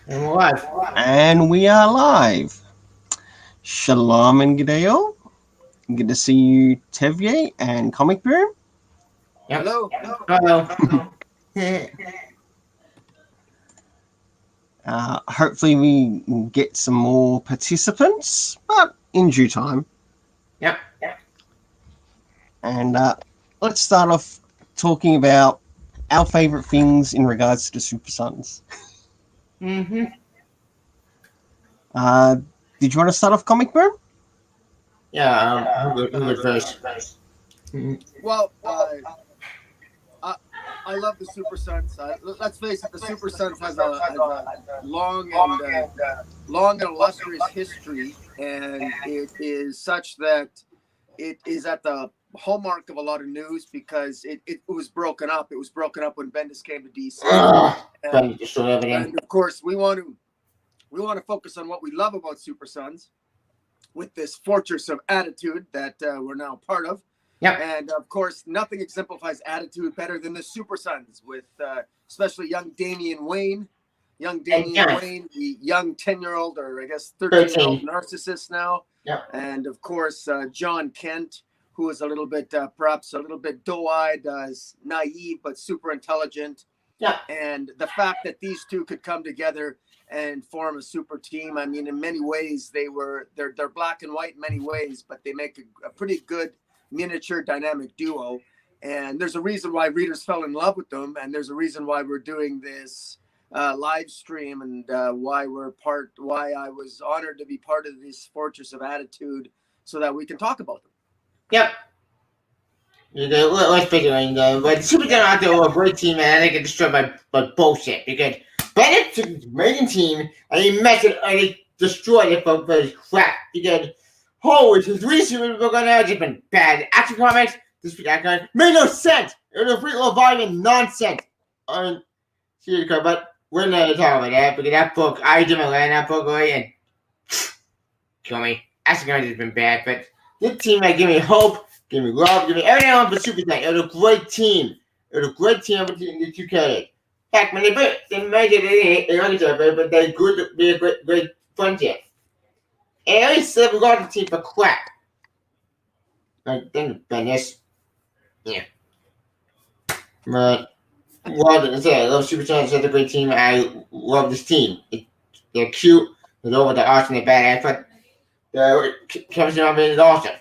And we're live. And we are live. Shalom and G'day. Good to see you, Tevye and Comic Boom. Yep. Hello. Hello. Hopefully we can get some more participants, but in due time. Yep. And let's start off talking about our favourite things in regards to the Super Sons. Mm-hmm. Did you want to start off, Comic Boom? Yeah. Who goes first? Well, I love the Super Sons. Let's face it, the Super Sons has a long and illustrious history, and it is such that it is at the hallmark of a lot of news because it was broken up. It was broken up when Bendis came to DC, Trying to destroy everything. and of course we want to focus on what we love about Super Sons with this fortress of attitude that we're now part of. Yep. And of course, nothing exemplifies attitude better than the Super Sons, with especially young Damian Wayne. Young Damian Wayne, the young 10-year-old, or I guess 13-year-old narcissist now. Yep. And of course, John Kent, who is a little bit, perhaps a little bit doe-eyed, naive, but super intelligent. Yeah. And the fact that these two could come together and form a super team, I mean, in many ways, they're black and white in many ways, but they make a pretty good miniature dynamic duo. And there's a reason why readers fell in love with them, and there's a reason why we're doing this live stream, and why I was honored to be part of this fortress of attitude so that we can talk about them. Yep. Let's figure it. But Super Sons out there were a great team, and they get destroyed by bullshit because Bennett took his amazing team and he messed it and he destroyed it for his crap because his reason we're gonna have just been bad. Action Comics, this guy made no sense. It was a free little volume of nonsense. Seriously, but we're not gonna talk about that because that book, I did my land that book away and kill me. Action Comics has been bad, but this team that give me hope, give me love, give me everything I want for Super Sons. It was a great team. It was a great team between the two characters. Heck, when they made it, they like each other, but they good to be a great friendship. And at least we got the team for crap. Like, then Bendis. Yeah. But, well, I say, I love Super Sons, it's a great team. I love this team. They're cute, they're over the awesome, they're badass, but the chemistry on it is awesome.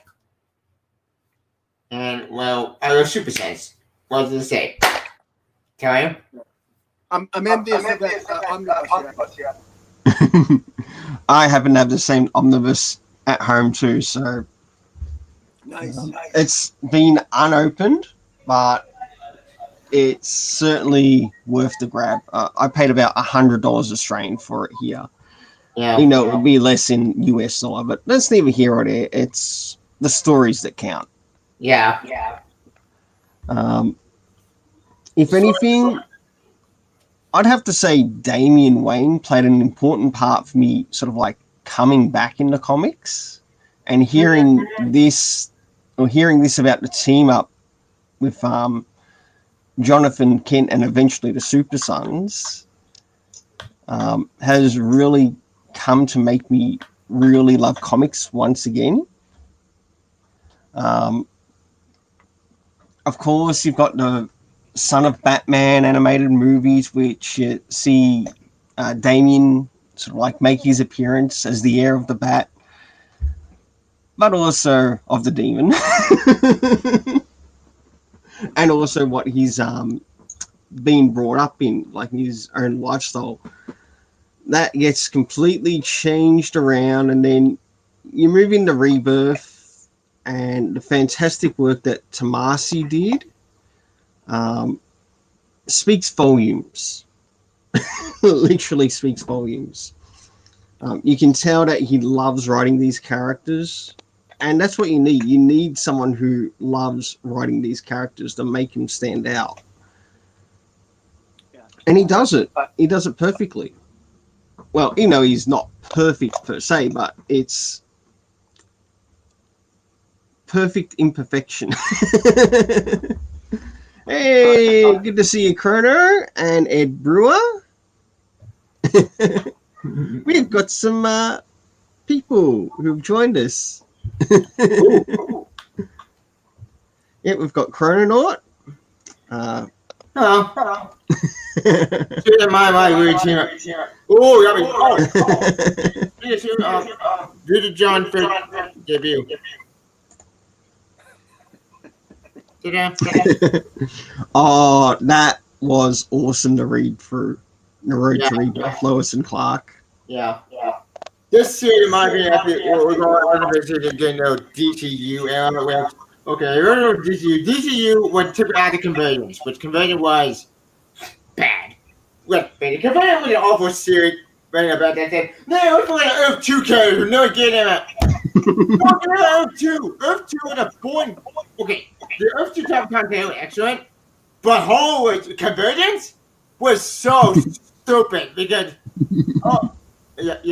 And, well, I love Super Sons. What does it say? Tell you? I'm envious of that omnibus. I happen to have the same omnibus at home too, so Nice. it's been unopened, but it's certainly worth the grab. I paid about $100 Australian for it here. Yeah. It would be less in US dollar, but that's neither here or there. It's the stories that count. Yeah. If anything, I'd have to say Damian Wayne played an important part for me, sort of like coming back into comics and hearing this about the team up with Jonathan Kent and eventually the Super Sons has really come to make me really love comics once again. Of course, you've got the Son of Batman animated movies, which see Damian sort of like make his appearance as the heir of the Bat, but also of the Demon. And also what he's been brought up in, like his own lifestyle. That gets completely changed around, and then you move into Rebirth and the fantastic work that Tomasi did. Speaks volumes. Literally speaks volumes. You can tell that he loves writing these characters, and that's what you need. You need someone who loves writing these characters to make him stand out. And he does it. He does it perfectly. Well, he's not perfect per se, but it's perfect imperfection. Hey, good to see you, Chrono and Ed Brewer. we've got some people who've joined us. Yeah, we've got Chrononaut. Hello. My weird team. Oh, that was did the John for debut. Oh, that was awesome to read through. To read by Lois and Clark. Yeah. This series might be epic. We're going on to DCU era. Okay, we're going to DCU. DCU would took out the Convergence, which Convergence was bad. The Convergence was an awful series. Right about that thing. No, it's like Earth 2 character. No, get him out. Earth 2. Earth 2 was a boring. Okay, the Earth 2 type of content was excellent, but whole Convergence was so stupid because bit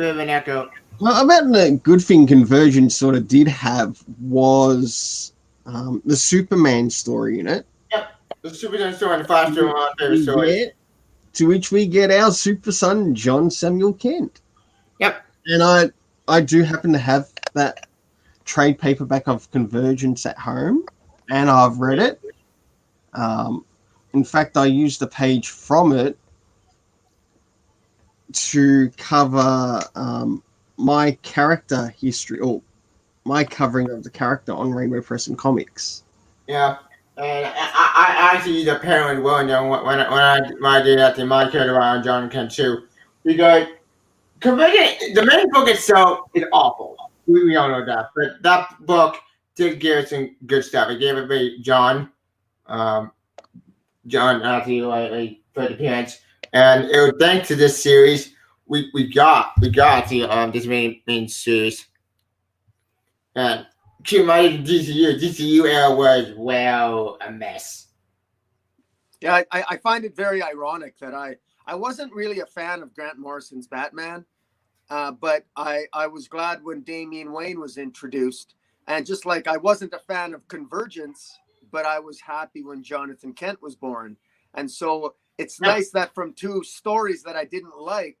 of an echo. Well, about the good thing Convergence sort of did have was the Superman story in it. Yep, the Superman story and the Flash story are my favorite stories. To which we get our super son, John Samuel Kent. Yep. And I do happen to have that trade paperback of Convergence at home, and I've read it. In fact, I used a page from it to cover my character history, or my covering of the character on Rainbow Press and Comics. Yeah. And I actually used a parent well known when I did that to my character on John Kent too. Because Convergence, the main book itself is awful. We all know that. But that book did give us some good stuff. It gave it to John after like first appearance. And it was thanks to this series we got to this main series. And keep in mind DCU era was a mess. Yeah, I find it very ironic that I wasn't really a fan of Grant Morrison's Batman, but I was glad when Damian Wayne was introduced. And just like I wasn't a fan of Convergence, but I was happy when Jonathan Kent was born. And so it's nice that from two stories that I didn't like,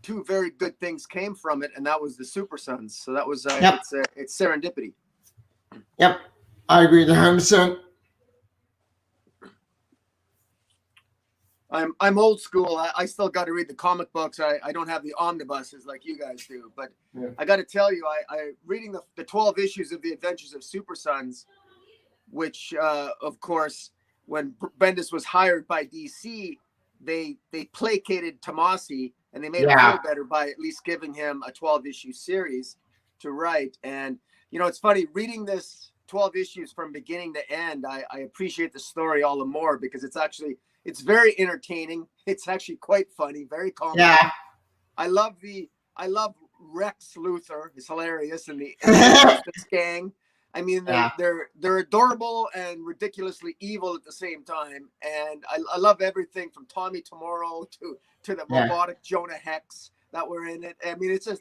two very good things came from it, and that was the Super Sons. So that was it's serendipity. Yep, I agree 100%. I'm old school. I still got to read the comic books. I don't have the omnibuses like you guys do. But I got to tell you, I reading the 12 issues of the Adventures of Super Sons, which of course, when Bendis was hired by DC, they placated Tomasi and they made him feel better by at least giving him a 12-issue series to write. And you know, it's funny reading this 12 issues from beginning to end. I appreciate the story all the more because it's very entertaining. It's actually quite funny, very comical. Yeah. I love Rex Luthor. It's hilarious, and the Justice Gang. I mean, they're adorable and ridiculously evil at the same time. And I love everything from Tommy Tomorrow to the robotic Jonah Hex that were in it. I mean, it's a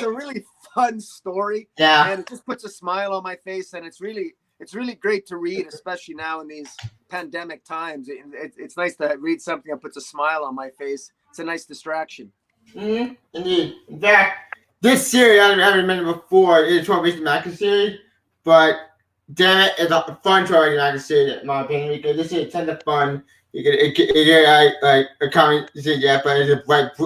really fun story. Yeah. And it just puts a smile on my face, and it's really great to read, especially now in these pandemic times. It's nice to read something that puts a smile on my face. It's a nice distraction. Mm-hmm. Indeed. In fact, this series I haven't mentioned before is 12 Issue Max series, but damn it, it's a fun 12 Issue Max series in my opinion because this is a ton of fun. You get like a comic series, but it's a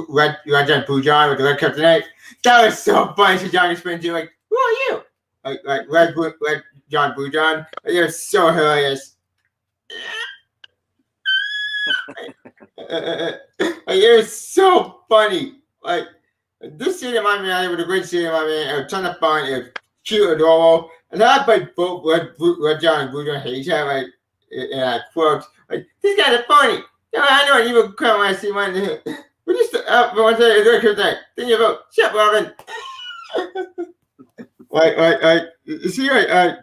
red John Bujan with the red kryptonite. That was so funny. So John explained to you like, who are you? Like red John Bujan. It was so hilarious. It was so funny. Like this series reminded me of a great series. It was a ton of fun. It was cute, adorable, and I like both Red John and Bujan hate each other. Like quotes like these guys are funny. You know, I know you will come when I see one. We just one day it's very good. Think about shut Robin. Like, you see,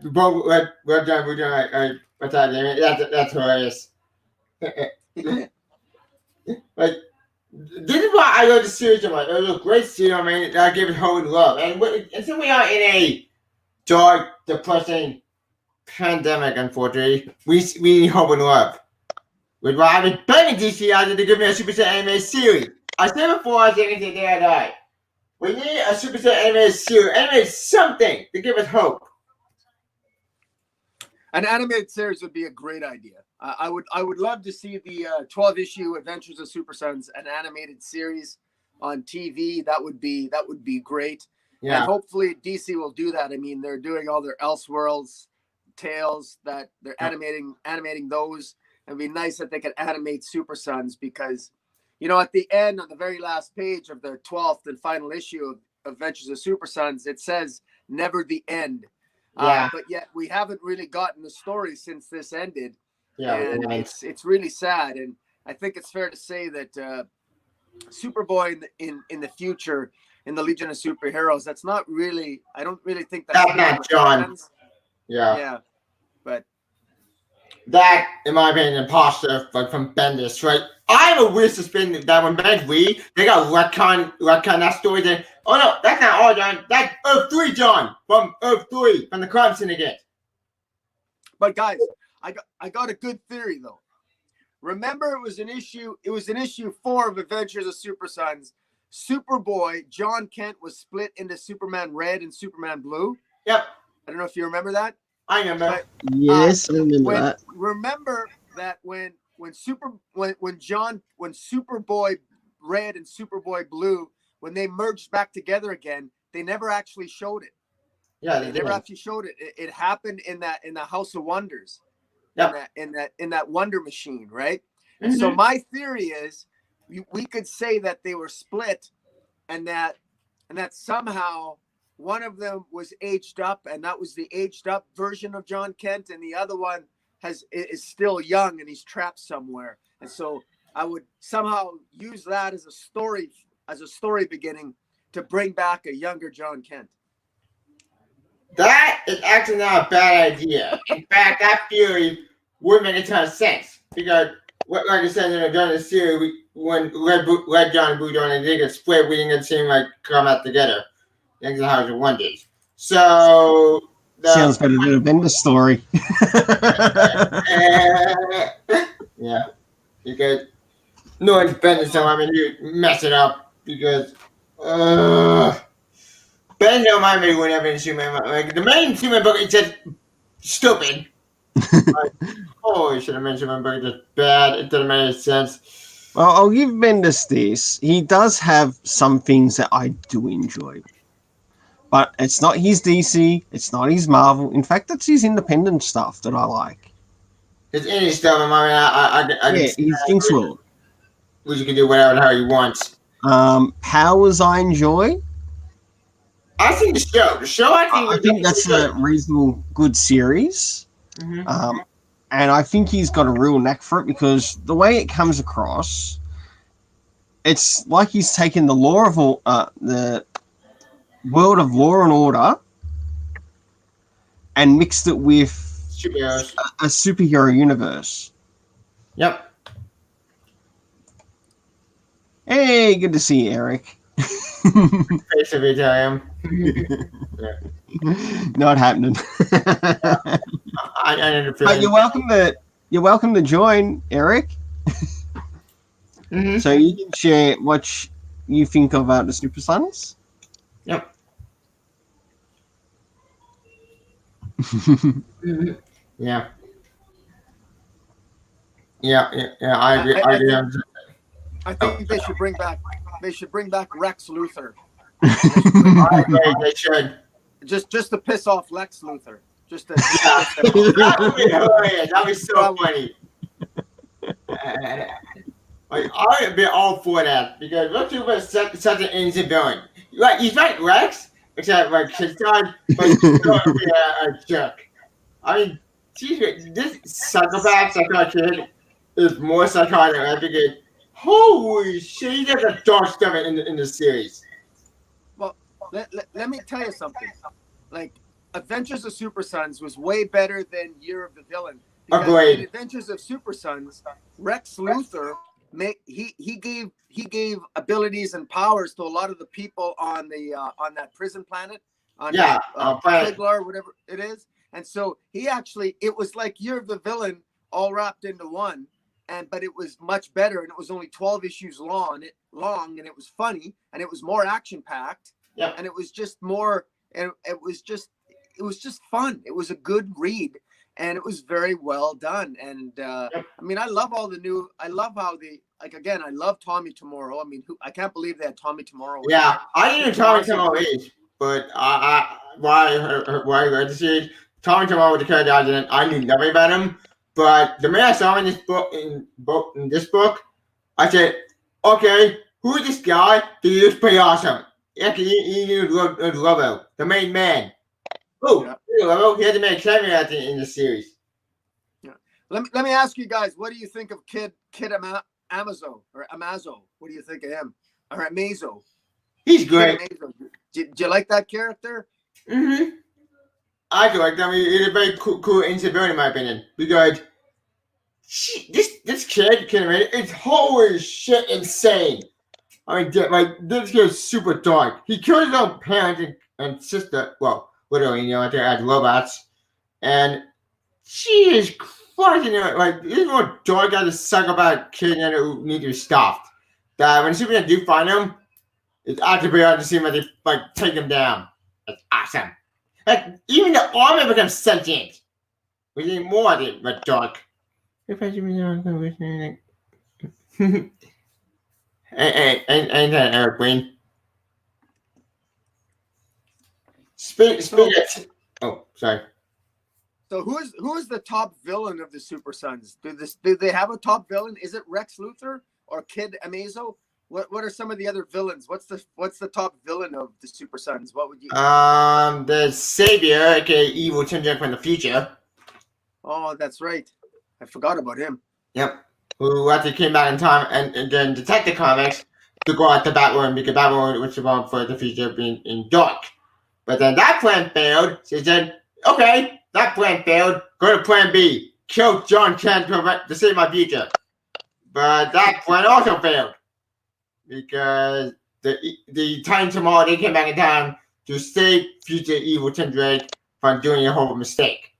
both Red John Bujan, what's that name? That's hilarious. Like, this is why I love the series. I'm like, it was a great series. I mean, I give it hope and love. And since we are in a dark, depressing pandemic, unfortunately, we need hope and love. Which why I've been begging DC out to give me a Super Set anime series. I said before, I think it's the day I die. We need a Super Saiyan animated series, animated something to give us hope. An animated series would be a great idea. I would love to see the 12-issue Adventures of Super Sons, an animated series on TV. That would be great. Yeah. And hopefully DC will do that. I mean, they're doing all their Elseworlds tales that they're animating those. It'd be nice if they could animate Super Sons, because, you know, at the end, on the very last page of the 12th and final issue of Adventures of Super Sons, it says "Never the End." Yeah. But yet we haven't really gotten the story since this ended. Yeah. And it's really sad. And I think it's fair to say that Superboy in the future, in the Legion of Superheroes, that's not really, I don't really think that's not John. plans. Yeah. Yeah. But that, in my opinion, imposter from Bendis, right? I have a weird suspicion that when Bendis read, they got retcon that story. Then, oh no, that's not all John. That's Earth 3 John from Earth 3 from the Crime Syndicate. But guys, I got a good theory though. Remember, it was an issue 4 of Adventures of Super Sons. Superboy, John Kent, was split into Superman Red and Superman Blue. Yep. I don't know if you remember that. I remember. But, Yes, I remember that. Remember that when Superboy Red and Superboy Blue, when they merged back together again, they never actually showed it. Yeah, They never actually showed it. It happened in the House of Wonders. Yep. In that Wonder Machine, right? And so my theory is we could say that they were split, and that somehow one of them was aged up, and that was the aged up version of John Kent, and the other one is still young and he's trapped somewhere. And so I would somehow use that as a story beginning to bring back a younger John Kent. That is actually not a bad idea. In fact, that theory would make a ton of sense, because, like I said, during the series, when Red John and Blue John and they get split, we didn't seem like come out together. That's how it wonders. So Sounds better than a Bendis story. Yeah, because no one's Bendis, so I mean, you mess it up because Bendis don't mind me whenever in Superman. Like the main Superman book, it's just stupid. Like, holy shit, I mean, Superman book is just bad. It doesn't make any sense. Well, I'll give Bendis this. He does have some things that I do enjoy. But it's not his DC, it's not his Marvel. In fact, it's his independent stuff that I like. It's any stuff. I mean, I His Jinx World. Which you can do whatever the hell you want. Powers I enjoy. I think the show. I think that's a reasonable good series. Mm-hmm. And I think he's got a real knack for it, because the way it comes across, it's like he's taken the world of Law and Order and mixed it with Superheroes. a superhero universe. Yep. Hey, good to see you, Eric. Face of it, I am. Not happening. I understand. But you're welcome to join, Eric. Mm-hmm. So you can share what you think about the Super Sons. Yep. Mm-hmm. Yeah. I agree. I think they should bring back Lex Luthor. I agree. They should. Just to piss off Lex Luthor. Just to That would be hilarious. That'd be so funny. Like, I would be all for that, because Lex Luthor is such an innocent villain. Like, he's not Rex, except like his son, but he's going to be a jerk. I mean, this psychopath kid is more psychotic than I figured. Holy shit, he does a dark stuff in the series. Well, let me tell you something. Like, Adventures of Super Sons was way better than Year of the Villain. Because Agreed. in Adventures of Super Sons, Rex Luthor he gave abilities and powers to a lot of the people on that prison planet, planet. Piglar, whatever it is. And so it was like Year of the Villain all wrapped into one. but it was much better, and it was only 12 issues long, and it was funny, and it was more action packed, and it was just more, and it was just fun. It was a good read, and it was very well done. And I mean, I love how again, I love Tommy Tomorrow. I mean, I can't believe they had Tommy Tomorrow. Yeah, I didn't know Tommy Tomorrow is, but why I read the series, Tommy Tomorrow was the character I knew nothing about him. But the minute I saw him in this book, I said, okay, who is this guy? He was pretty awesome. Yeah, he knew Lobo, the main man. Oh, Lobo, he had the main cameo in the series. Yeah. Let me ask you guys, what do you think of Kid Amazo or Amazo? What do you think of him? Or Amazo? He's great. Do you like that character? Mm-hmm. I do like that. I mean, he's a very cool villain in my opinion, because this kid, it's holy shit insane. I mean, this kid is super dark. He killed his own parents and sister. Well, literally, they're as robots, and she is crazy. There's more dark guy to suck about kid who need to be stopped. That when Superman do find him, it's actually hard to see him take him down. That's awesome. Even the armor becomes sentient. We need more of it, but dark. And Eric Wayne. Oh, sorry. So who is the top villain of the Super Sons? Do they have a top villain? Is it Rex Luthor or Kid Amazo? What are some of the other villains? What's the top villain of the Super Sons? What would you? The Savior, aka Evil Tendril from the future. Oh, that's right. I forgot about him. Yep. Who actually came back in time and then Detective Comics to go out to Batwoman because Batwoman was about for the future being in dark. But then that plan failed. So he said, okay, that plan failed. Go to plan B. Kill John Kent to save my future. But that plan also failed. Because the time tomorrow they came back in time to save future Evil Tendril from doing a horrible mistake.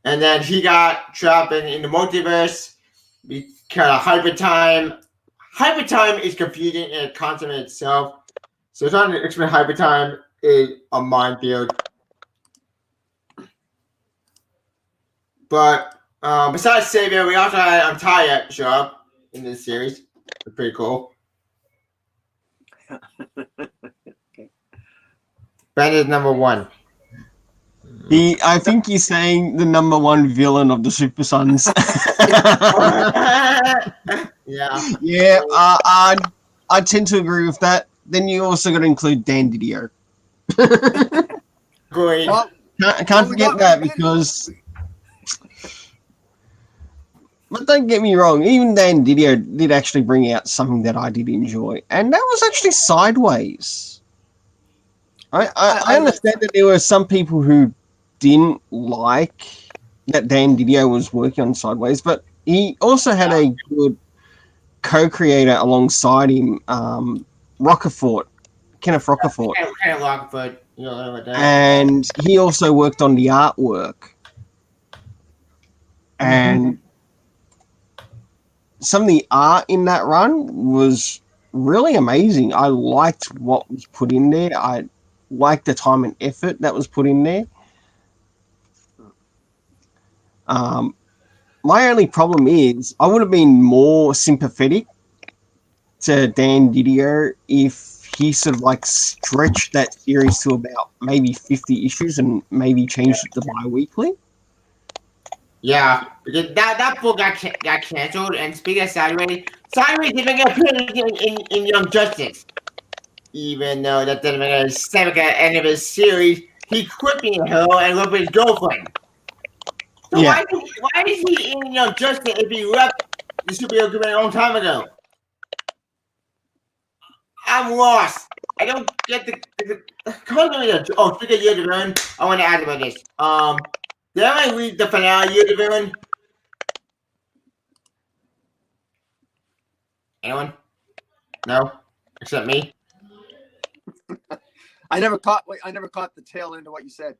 And then he got trapped in the multiverse because of hyper time. Hyper time is confusing in a concept in itself. So trying to explain hyper time is a minefield. But besides Savior, we also had Talia show up in this series. It's pretty cool. Okay. Brandon's number one. I think he's saying the number one villain of the Super Sons. Yeah. Yeah, I tend to agree with that. Then you also got to include Dan Didio. Great. Well, Can't forget that because. But don't get me wrong, even Dan Didio did actually bring out something that I did enjoy, and that was actually Sideways. I understand that there were some people who didn't like that Dan Didio was working on Sideways, but he also had a good co-creator alongside him, Kenneth Rocafort. Kenneth Rocafort. You know what that. And he also worked on the artwork. And some of the art in that run was really amazing. I liked what was put in there. I liked the time and effort that was put in there. My only problem is I would have been more sympathetic to Dan Didio if he sort of stretched that series to about maybe 50 issues and maybe changed it to bi-weekly. Yeah, because that book got canceled. And speaking of Sideways didn't make an appearance in Young Justice. Even though that didn't make a sense at the end of his series, he quit being a hero and went with his girlfriend. So Yeah. why is he in Young Justice if he left the superhero group a long time ago? I'm lost. I don't get the speaking of Year of the Villain, I want to ask about this. Did I read the finale Year of the Villain? Anyone? No? Except me? I never caught the tail end of what you said.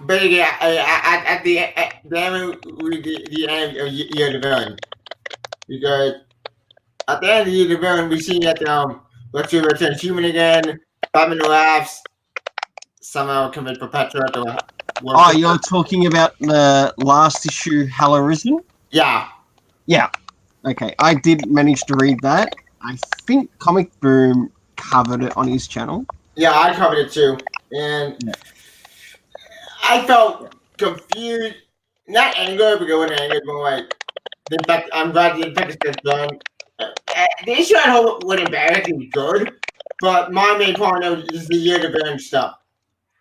Basically, at the end of the end of Year of the Villain, because at the end of the Year of the Villain, we see that let's return human again. Batman laughs. Somehow commit Perpetua to. Oh, you're talking about the last issue, Hell Arisen? Yeah. Yeah. Okay, I did manage to read that. I think Comic Boom covered it on his channel. Yeah, I covered it too, and Yeah. I felt confused. Not anger, because I wasn't angry, but like, in fact, I'm glad the infected is done. The issue I hope would embarrassing be good, but my main problem is the Year of the Villain stuff.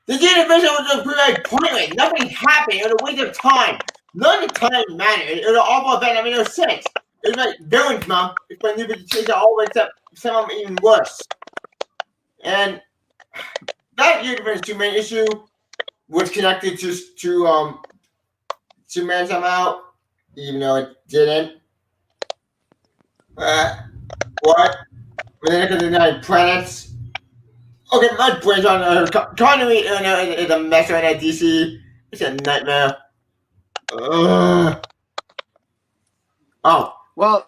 The Year of the Villain was very pointless. Nothing happened. It was a waste of time. None of the time mattered. It was an awful event. I mean, no sense. It was like villains, mom. It's when you could change it all the way except some of them even worse. And that Year of the Villain's two-main issue was connected to Superman somehow, even though it didn't. What? When they look at the 9 planets. Okay, my brain's on continuity is a mess right now, DC. It's a nightmare. Oh. Well,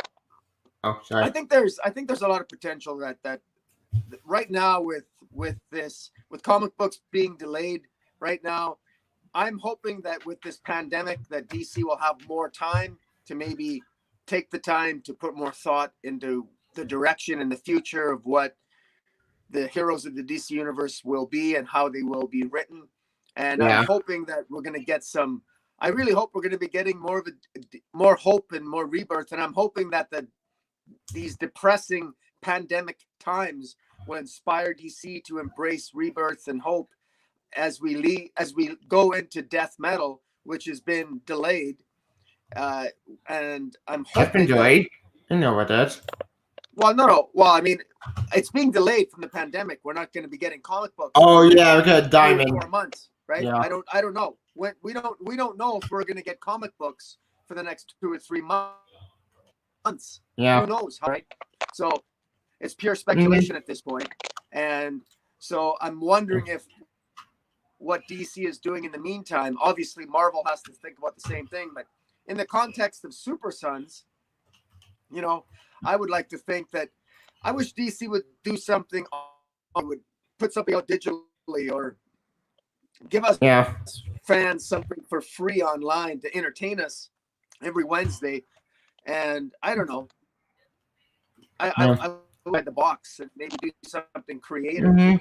sorry. I think there's a lot of potential that right now with comic books being delayed right now, I'm hoping that with this pandemic that DC will have more time to maybe take the time to put more thought into the direction and the future of what the heroes of the DC universe will be and how they will be written. And yeah. I'm hoping that we're going to get I really hope we're going to be getting more hope and more rebirth. And I'm hoping that these depressing pandemic times will inspire DC to embrace rebirth and hope as we go into death metal, which has been delayed. And I'm hoping that's been delayed. I know what that's. Well, no. Well, I mean, it's being delayed from the pandemic. We're not going to be getting comic books. Oh yeah, okay, Diamond. 4 months, right? Yeah. I don't know. We don't know if we're going to get comic books for the next 2 or 3 months. Yeah. Who knows, right? So it's pure speculation at this point. And so I'm wondering if what DC is doing in the meantime. Obviously, Marvel has to think about the same thing, but in the context of Super Sons, I would like to think that I wish DC would do something, would put something out digitally or give us fans something for free online to entertain us every Wednesday. And I don't know. I like the box and maybe do something creative, The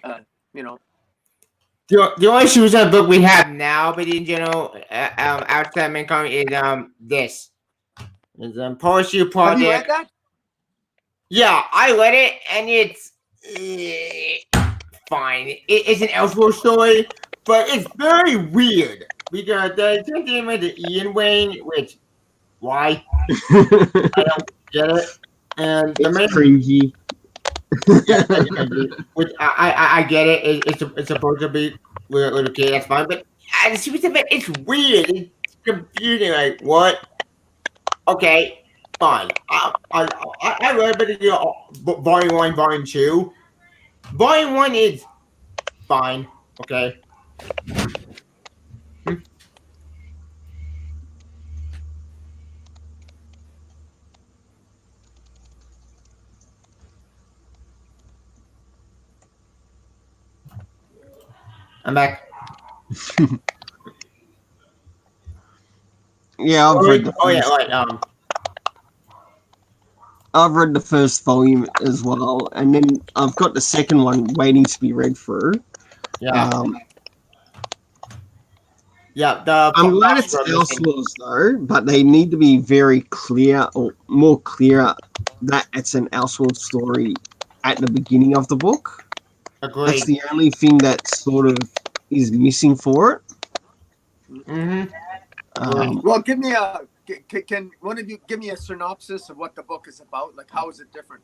only issue with that book we have now, but in general, outside main comic is this. It's Poetry Project. Have you read that? Yeah, I read it, and it's fine. It's an Elseworld story, but it's very weird because they took him into Ian Wayne, which why? I don't get it. And it's cringy. Which I get it. It's supposed to be with a kid. That's fine, but it's weird. It's confusing. Like what? Okay. Fine. I read it, Volume 1, Volume 2. Volume 1 is fine. Okay. I'm back. Yeah, I've read the first. I've read the first volume as well, and then I've got the second one waiting to be read through. Yeah. I'm glad it's Elseworlds though, but they need to be very clear or more clear that it's an Elseworlds story at the beginning of the book. Agreed. That's the only thing that sort of is missing for it. Well, can one of you give me a synopsis of what the book is about? Like, how is it different?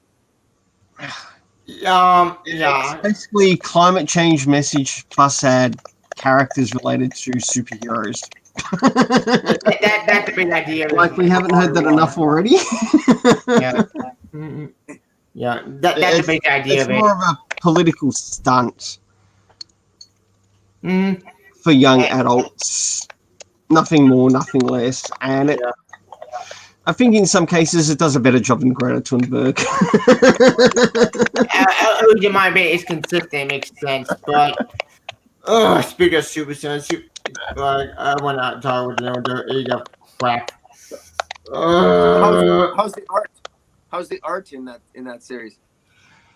Yeah. It's basically climate change message plus add characters related to superheroes. That's a big idea. Like we haven't heard that enough already. Yeah, that's a big idea. It's more of a political stunt. for young adults. Nothing more, nothing less. And I think in some cases it does a better job than Greta Thunberg. In my opinion, it's consistent, it makes sense. But speaking of Super Sons, I want to talk with the age of crap. How's the art? How's the art in that series?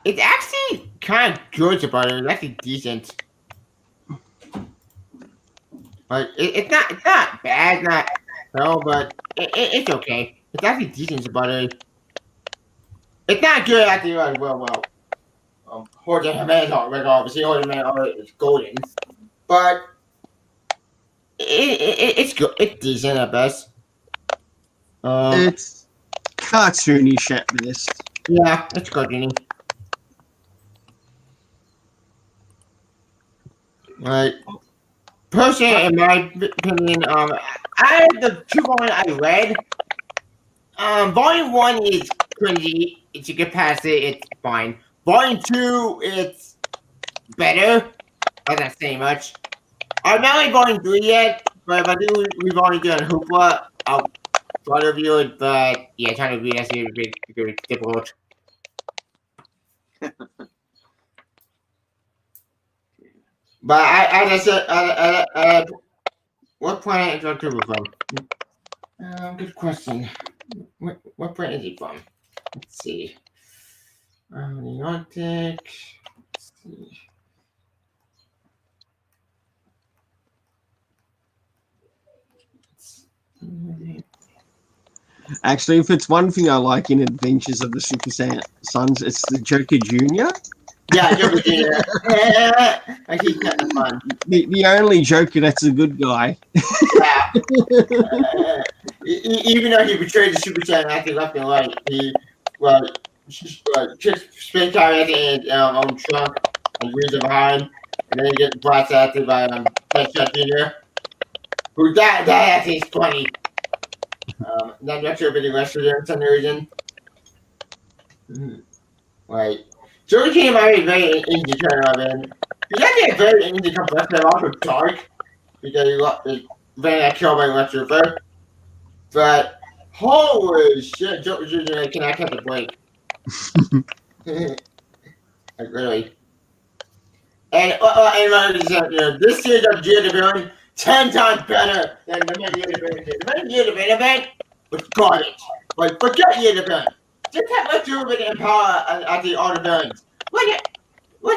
It's actually kind of good about it. It's actually decent. Like it's not bad, but it's okay. It's actually decent about it. It's not good actually. Like, Jorge Jimenez, obviously Jorge Jimenez is golden, but it's good. It's decent at best. It's cartoonish at best. Yeah, it's cartoony. Like, personally, in my opinion, I the two volumes I read, volume 1 is cringy. If you get past it, it's fine. Volume 2, it's better. I'm not saying much. I'm not like volume 3 yet, but if I do we've already done Hoopla, I'll try to review it, but yeah, trying to review that's a bit difficult. But as I said, what planet is October from? Good question. What planet is he from? Let's see. The Arctic. Let's see. Actually, if it's one thing I like in Adventures of the Super Sons, it's the Joker Jr. Yeah, Joker Jr. I keep that fun. The only Joker that's a good guy. Yeah. Even though he betrayed the Super Saiyan acting left and right, he spent time at the on Trump and leaves him behind, and then he gets blasted by Deadshot Jr. Who that actually is funny. Not sure if any rest of them for some reason. Right. Joker King is very easy to turn on, man. He's actually a very easy complex, but also dark because he's very killed by Lex Luthor. But holy shit, Joker Jr. cannot catch a break. Like really. And this series of Gia the Villain 10 times better than the main Gia the Villain. The main Gia the Villain event was garbage. Like, forget Gia the Villain. Just have Lex Luthor and power at the all the villains. Let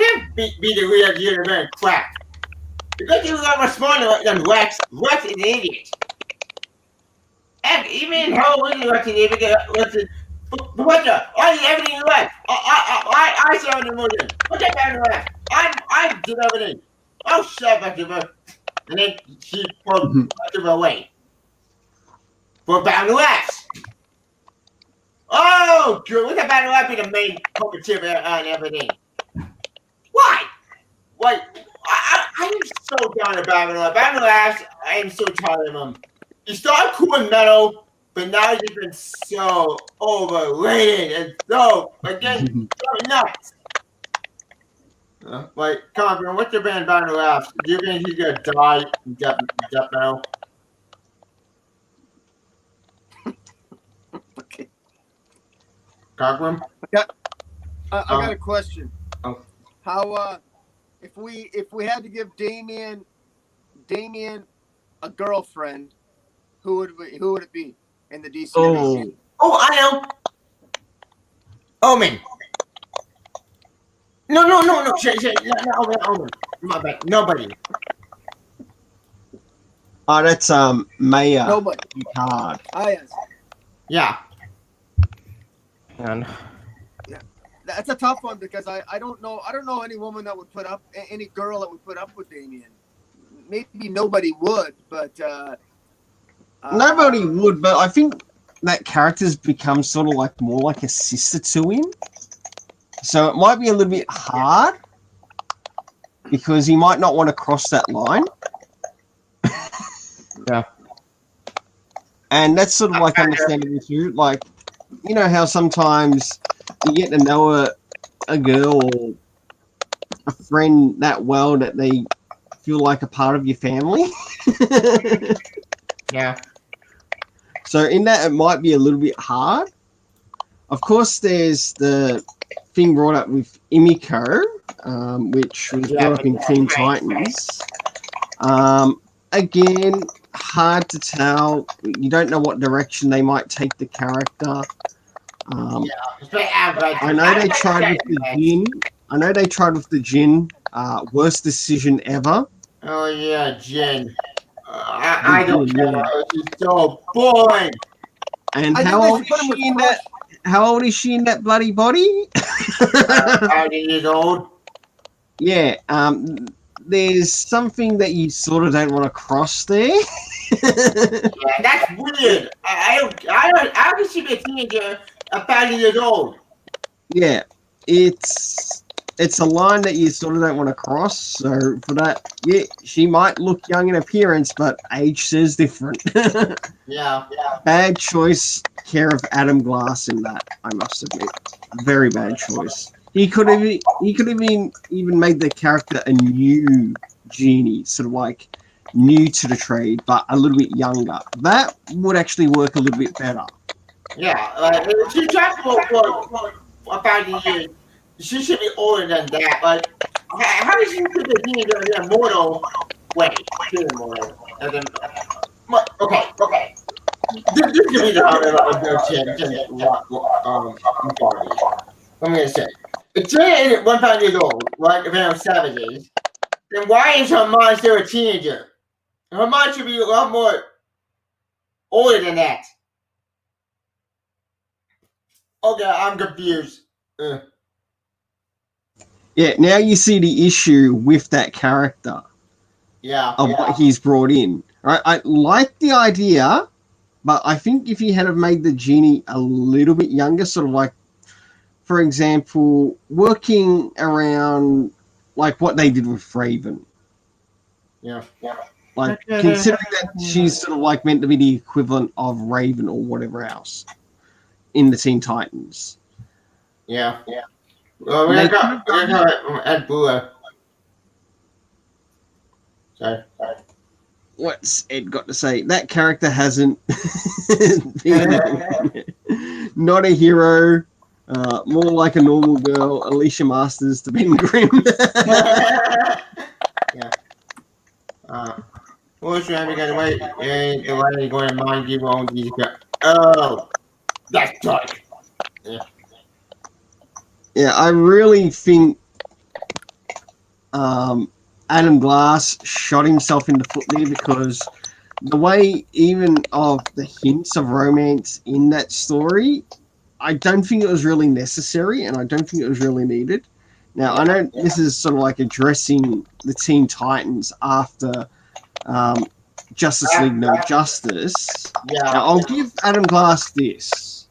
him be the real Gia the Villain crap. Because you got more smarter than Lex. Lex is an idiot. And even how was Lex an idiot? What the? I did everything right. I saw the movie. What the hell left? I did everything. Oh, shut up, Luthor. And then she pulled Luthor away. For Battle X. Oh, good. Look at Battle X be the main puppeteer and everything. Why? Why? I am so down to Battle X. Battle X, I am so tired of him. He started cool in metal, but now he's been so overrated and so, again, so nuts. Like, come on, bro. What's your band Battle X? Do you think he's gonna die in death metal? Okay. Cockrum? I got a question. Oh. How if we had to give Damian a girlfriend, who would it be in the DC? Oh, I know. Omen. No. Shit. No, Omen. My bad. Nobody. Oh, that's Maya. Nobody. Hard. Ah, yes. Yeah. And That's a tough one because I don't know any woman that would put up any girl that would put up with Damian. Maybe nobody would, but Nobody would, but I think that character's become sort of like more like a sister to him. So it might be a little bit hard because he might not want to cross that line. Yeah. And that's sort of like understandable too. Like, you know how sometimes you get to know a girl or a friend that well that they feel like a part of your family. Yeah. So in that, it might be a little bit hard. Of course, there's the thing brought up with Imiko, which was brought up in Teen Titans. Again, hard to tell. You don't know what direction they might take the character. I know they tried with the Jin. Worst decision ever. Oh yeah, Jin. I don't know. She's so boring. And I how think old they should put is him with she in Crush. that? How old is she in that bloody body? 30 years old. Yeah. There's something that you sort of don't want to cross there. Yeah, that's weird. I don't. How can she be a teenager at 30 years old? Yeah, it's a line that you sort of don't want to cross. So for that, yeah, she might look young in appearance, but age says different. Yeah. Bad choice, care of Adam Glass in that. I must admit, very bad choice. He could have even made the character a new genie, sort of like new to the trade, but a little bit younger. That would actually work a little bit better. Yeah. She tried for about a year. She should be older than that. Like, how is she be a teenager in a mortal way? Okay. This could be the party. I'm gonna say. If Jane is 1,000 years old, like around 70s, then why is her mind still a teenager? Her mind should be a lot more older than that. Okay, I'm confused. Yeah, now you see the issue with that character of what he's brought in. Right? I like the idea, but I think if you had have made the genie a little bit younger, sort of like, for example, working around like what they did with Raven. Yeah. Like, considering that she's sort of like meant to be the equivalent of Raven or whatever else in the Teen Titans. Yeah. Well, we're gonna add Bula. Sorry. What's Ed got to say? That character hasn't been not a hero, more like a normal girl, Alicia Masters to Ben Grimm. Yeah. What's your name again? Wait, the lady going to mind you on these guys. Oh, that's dark. Yeah, I really think Adam Glass shot himself in the foot there, because the way even of the hints of romance in that story, I don't think it was really necessary, and I don't think it was really needed. Now, I know this is sort of like addressing the Teen Titans after Justice League No Justice. Yeah. Now, I'll give Adam Glass this.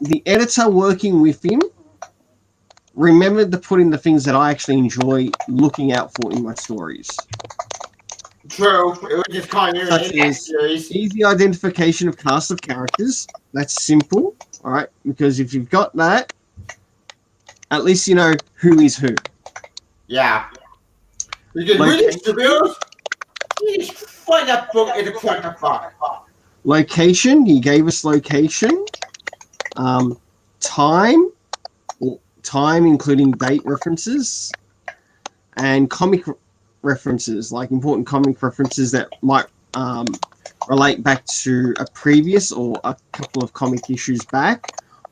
The editor working with him remembered to put in the things that I actually enjoy looking out for in my stories. True. It was just Such as easy identification of cast of characters. That's simple, all right? Because if you've got that, at least you know who is who. Yeah. Because reading Studios, you just find that book in the corner box. Location, he gave us location. Time including date references, and comic references, like important comic references that might relate back to a previous or a couple of comic issues back,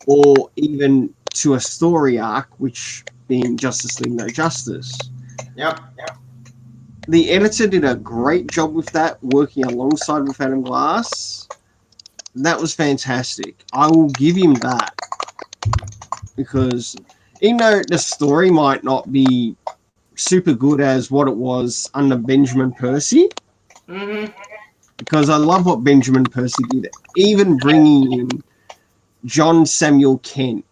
or even to a story arc, which being Justice League No Justice. Yep. The editor did a great job with that, working alongside with Adam Glass. That was fantastic. I will give him that, because even though the story might not be super good as what it was under Benjamin Percy, because I love what Benjamin Percy did, even bringing in John Samuel Kent.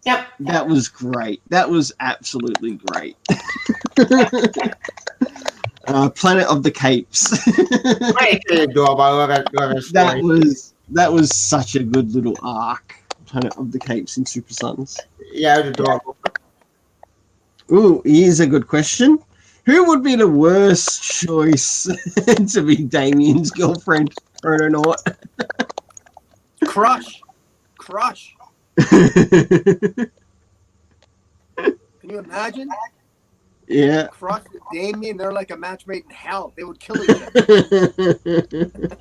Yep. That was great. That was absolutely great. Planet of the Capes. That was such a good little arc. Planet of the Capes in Super Sons. Yeah, it was adorable. Ooh, here's a good question. Who would be the worst choice to be Damien's girlfriend? I don't know Crush. what. Can you imagine? Yeah. Crush with Damien, they're like a match made in hell. They would kill each other.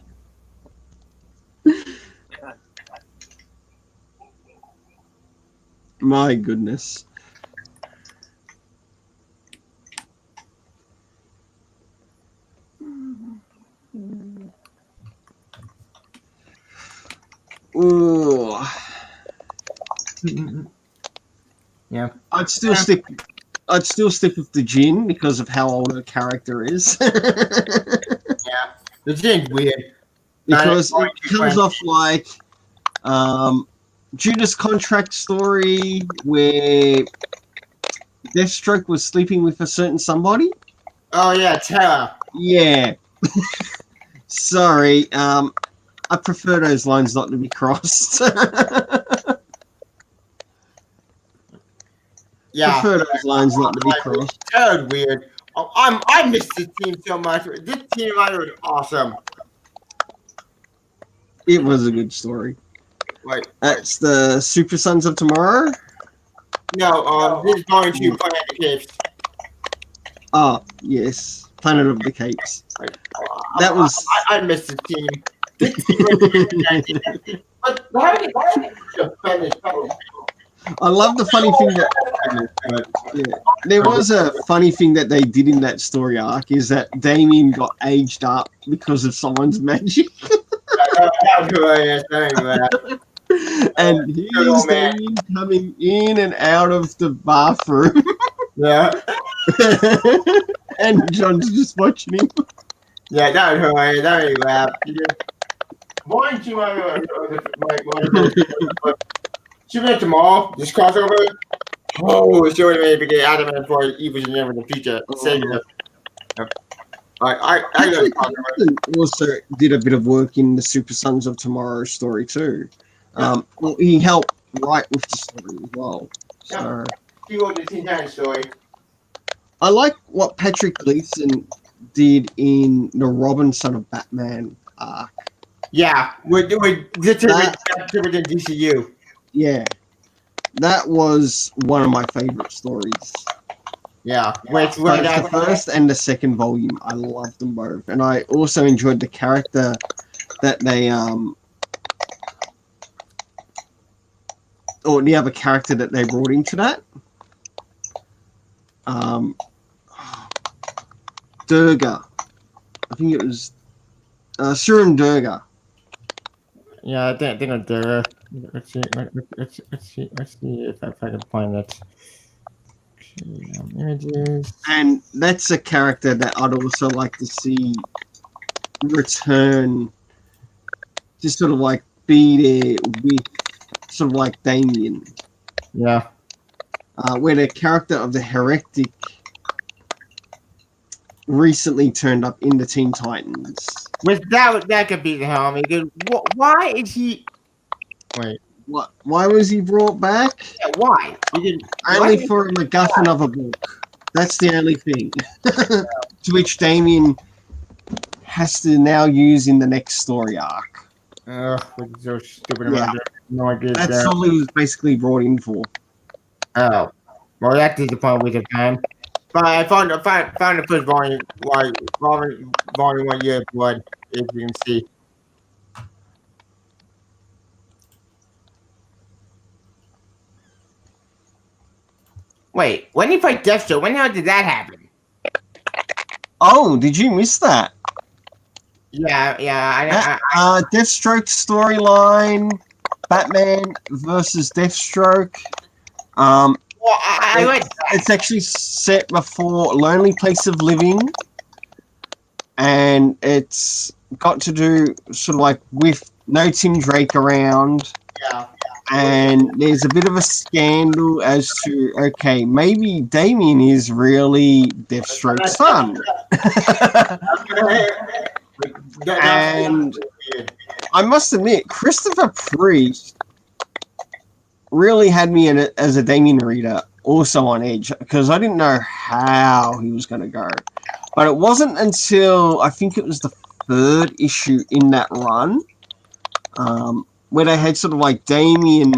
My goodness. Ooh. Yeah. I'd still stick with the Jin because of how old her character is. The Jin's weird. Because it comes off like Judas Contract story where Deathstroke was sleeping with a certain somebody. Oh yeah, Terra. Yeah. Sorry. I prefer those lines not to be crossed. Yeah. Prefer those lines not to be crossed. Terra's weird. Oh, I miss this team so much. This team was awesome. It was a good story. Like That's the Super Sons of Tomorrow. no, this is going to Planet of the Capes. Oh, yes. Planet of the Capes. Like, That was. I miss this team. This team was but why did you finish? I love the funny thing that. Yeah, there was a funny thing that they did in that story arc is that Damien got aged up because of someone's magic. And here's Damien coming in and out of the bathroom. Yeah. And John's just watching him. Yeah, that was hilarious. That made me laugh. Why didn't you she went to the mall, just crossover. Oh, it's already made to get adamant for evil in the future. Save you. I also did a bit of work in the Super Sons of Tomorrow story too. Well, he helped write with the story as well. So he wrote the Teen Titans story. I like what Patrick Gleason did in the Robin Son of Batman arc. Yeah, we're doing this is within DCU. Yeah, that was one of my favorite stories. Yeah, Both the first and the second volume, I loved them both, and I also enjoyed the character that they or the other character that they brought into that. Durga, I think it was Suram Durga. Yeah, I think I'm there. Let's see if I can find it. Images. And that's a character that I'd also like to see return to sort of like be there with sort of like Damien. Yeah. Where the character of the Heretic recently turned up in the Teen Titans. With that could be the helmet. Why is he? Wait. What? Why was he brought back? Yeah, why? Only for a MacGuffin of a book. That's the only thing. To which Damien has to now use in the next story arc. Which is so stupid. Yeah. No idea. That's all he was basically brought in for. Oh, well, that is the point with the time. But I found the first volume 1 year of blood, as you can see. Wait, when did he fight Deathstroke? When the hell did that happen? Oh, did you miss that? Yeah. Deathstroke storyline, Batman versus Deathstroke. Well, it's actually set before Lonely Place of Living, and it's got to do sort of like with no Tim Drake around. Yeah. And there's a bit of a scandal as to, okay, maybe Damien is really Deathstroke's son. And I must admit, Christopher Priest really had me in it as a Damien reader also on edge because I didn't know how he was going to go. But it wasn't until I think it was the third issue in that run where they had sort of like Damien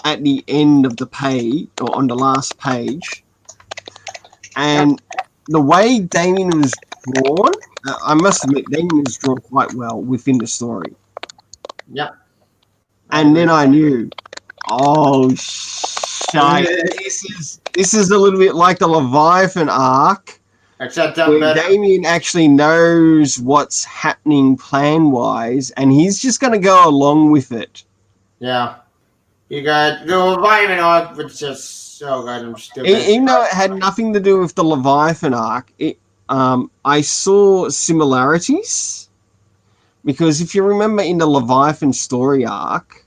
at the end of the page or on the last page. And the way Damien was drawn, I must admit, Damien was drawn quite well within the story. Yep. And then I knew, oh, shite. This is a little bit like the Leviathan arc, Except where Damien actually knows what's happening plan-wise, and he's just going to go along with it. Yeah. You got the Leviathan arc, which is just so goddamn stupid. Even though it had nothing to do with the Leviathan arc, I saw similarities. Because if you remember in the Leviathan story arc,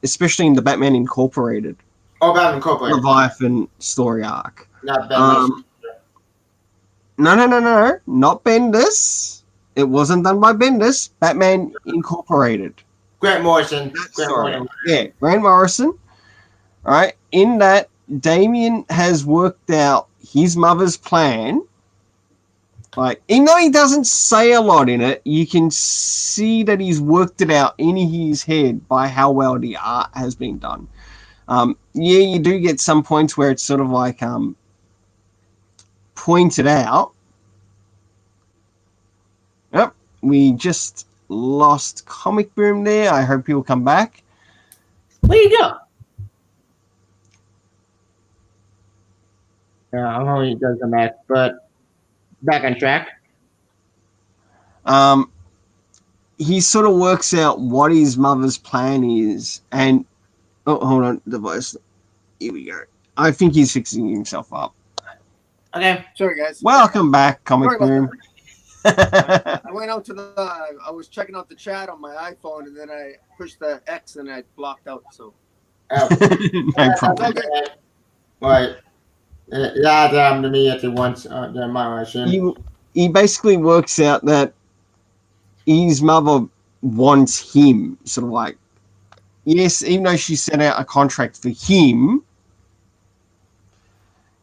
especially in the Batman Incorporated, Batman Incorporated. Leviathan story arc. Not Batman. No, not Bendis. It wasn't done by Bendis. Batman Incorporated. Grant Morrison. Yeah, Grant Morrison. All right. In that, Damien has worked out his mother's plan. Like, even though he doesn't say a lot in it, you can see that he's worked it out in his head by how well the art has been done. Yeah, you do get some points where it's sort of like pointed out. Yep, we just lost Comic Boom there. I hope he'll come back. Where you go? I'm hoping he does come back, but back on track. He sort of works out what his mother's plan is, and hold on, device. Here we go. I think he's fixing himself up. Okay. Sorry, guys. Welcome back, Comic Boom. I went out to I was checking out the chat on my iPhone, and then I pushed the X and I blocked out. So. No problem. Right. That happened to me at the once. He basically works out that his mother wants him, sort of like, yes, even though she sent out a contract for him,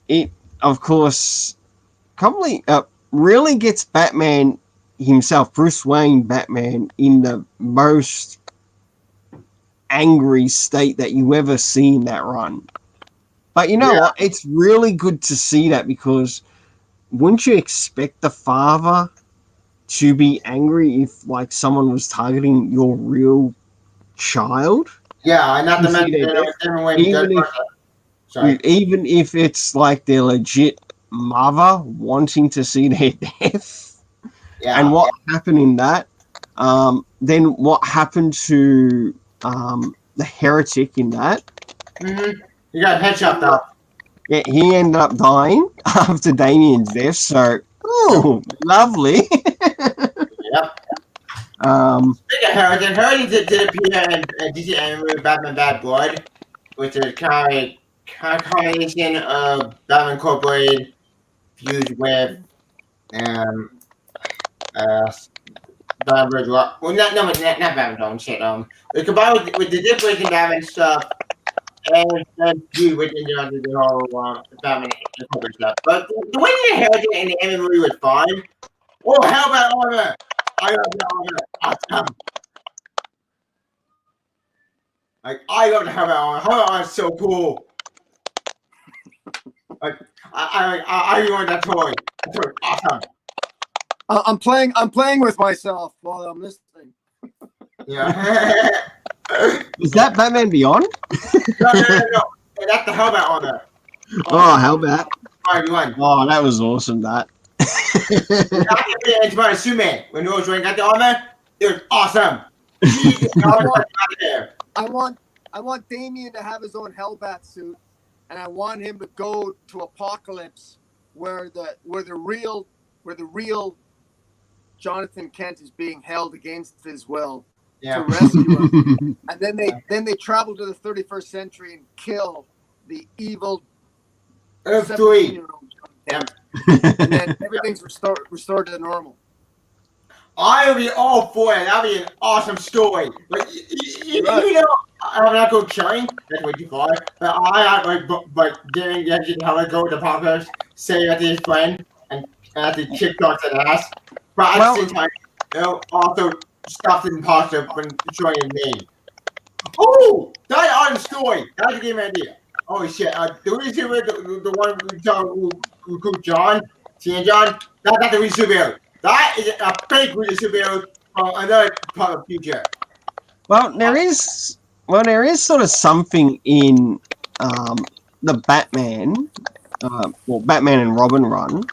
it, of course, probably really gets Batman himself, Bruce Wayne Batman, in the most angry state that you ever see in that run. But you know what? It's really good to see that, because wouldn't you expect the father to be angry if, like, someone was targeting your real child? Yeah, not to mention even if it's like their legit mother wanting to see their death. Yeah. And what happened in that? Then what happened to the heretic in that? Mm-hmm. You got a headshot though. Yeah, he ended up dying after Damien's death, so lovely. Yep. Speaking of Heretic did appear in DC Animated Batman Bad Blood, which is a combination of Batman Incorporated fused with Batman Rock. Well, not Batman, shit. It combined with the different Batman stuff. And you with the whole Batman Incorporated stuff. But the way the Heretic in the anime movie was fine. Oh, hell about armor! I love the armor. Awesome. Like, I love the helmet armor. Helmet armor is so cool. Like, I really want that toy. That toy awesome. I'm playing with myself while I'm listening. Yeah. Is that Batman Beyond? No. That's the helmet armor. Oh, Hellbat. Oh, that was awesome, that. It's about Superman. When Rose Wayne got the armor, it was awesome. I want Damien to have his own Hellbat suit, and I want him to go to Apocalypse where the real Jonathan Kent is being held against his will to rescue him. And then they travel to the 31st century and kill the evil 17-year-old Jonathan Kent. And then everything's restored to normal. I will be all for it. That'll be an awesome story. Like, you know, I'm not going trying. That's way too far. But I but getting how I go to the podcast, say that to his friend, and at the chick talks an ass. But at the same time, also stuff the imposter when showing his name. Oh, that on the story. That's a game idea. Oh shit! The reason the one who cooked John, Tia John, that's not the real superhero. That is a fake real superhero from another part of the future. Well, there is sort of something in the Batman, Batman and Robin run,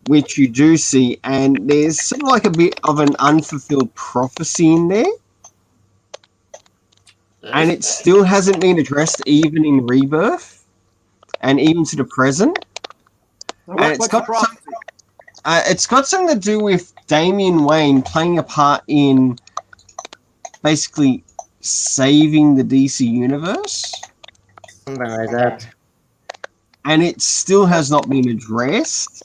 which you do see, and there's sort of like a bit of an unfulfilled prophecy in there, and it still hasn't been addressed even in Rebirth, and even to the present. And it's got something to do with Damian Wayne playing a part in basically saving the DC universe. Something like that. And it still has not been addressed.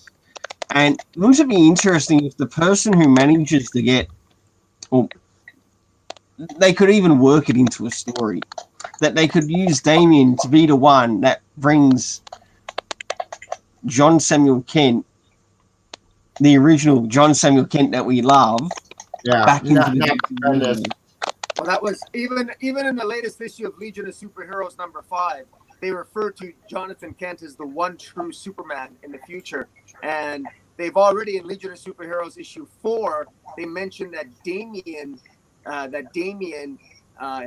And wouldn't it be interesting if the person who manages to get, or they could even work it into a story, that they could use Damian to be the one that brings John Samuel Kent, the original John Samuel Kent that we love, back into the universe. Well, that was even in the latest issue of Legion of Superheroes #5, they refer to Jonathan Kent as the one true Superman in the future. And they've already in Legion of Superheroes issue 4, they mentioned that Damian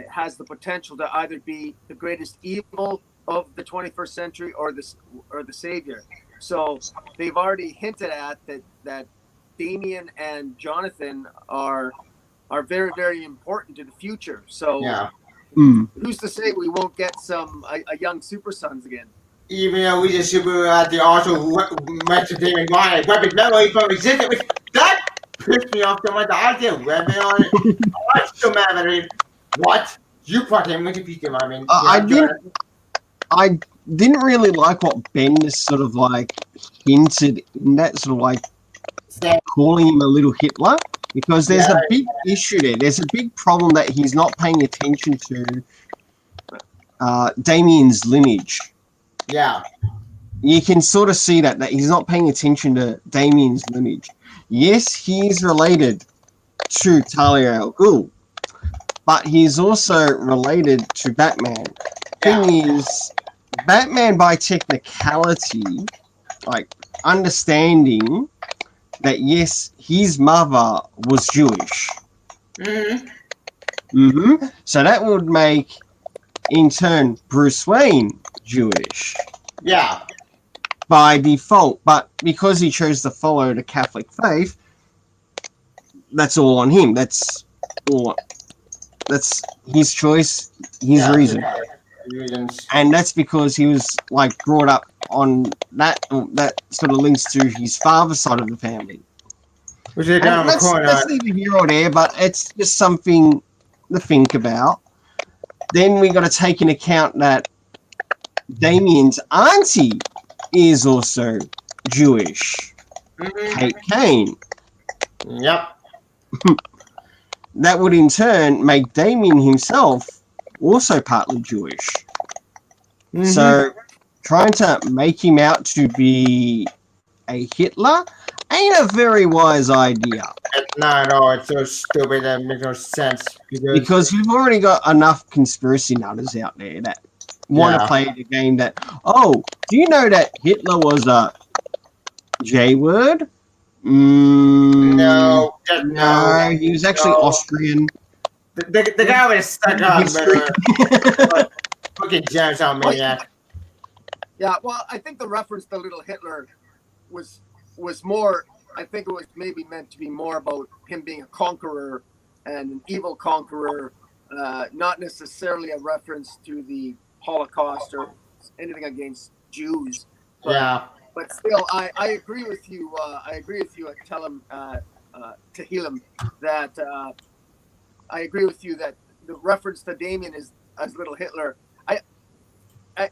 has the potential to either be the greatest evil of the 21st century or the savior. So they've already hinted at that Damian and Jonathan are very, very important to the future. So who's to say we won't get a young Super Sons again? Even though we just super they also mentioned Damon Wayne, weapon memory from existence, which that pissed me off so much. I did weapon on it. I'm so mad at it. What? You put him with the future, I mean. I didn't really like what Bendis sort of like hinted in that, sort of like calling him a little Hitler, because there's a big issue there. There's a big problem that he's not paying attention to Damian's lineage. Yeah. You can sort of see that he's not paying attention to Damian's lineage. Yes, he is related to Talia al Ghul, but he is also related to Batman. Thing is, Batman by technicality, like understanding that yes, his mother was Jewish. So that would make, in turn, Bruce Wayne Jewish. Yeah. By default, but because he chose to follow the Catholic faith, that's all on him. That's his choice, his reason. And that's because he was like brought up on that sort of links to his father's side of the family. Which is down the corner. That's neither here or there, but it's just something to think about. Then we got to take into account that Damian's auntie is also Jewish. Kate Kane. Yep. That would in turn make Damian himself also partly Jewish. So trying to make him out to be a Hitler ain't a very wise idea. It's not at all. It's so stupid that it makes no sense. Because we've already got enough conspiracy nutters out there that want to play the game that, oh, do you know that Hitler was a J-word? No, he was actually Austrian. The guy was stuck up, fucking jams on maniac. Yeah, well, I think the reference to Little Hitler was more. I think it was maybe meant to be more about him being a conqueror and an evil conqueror, not necessarily a reference to the Holocaust or anything against Jews. But still, I agree with you. I agree with you, Tehillim, that I agree with you that the reference to Damian is as Little Hitler.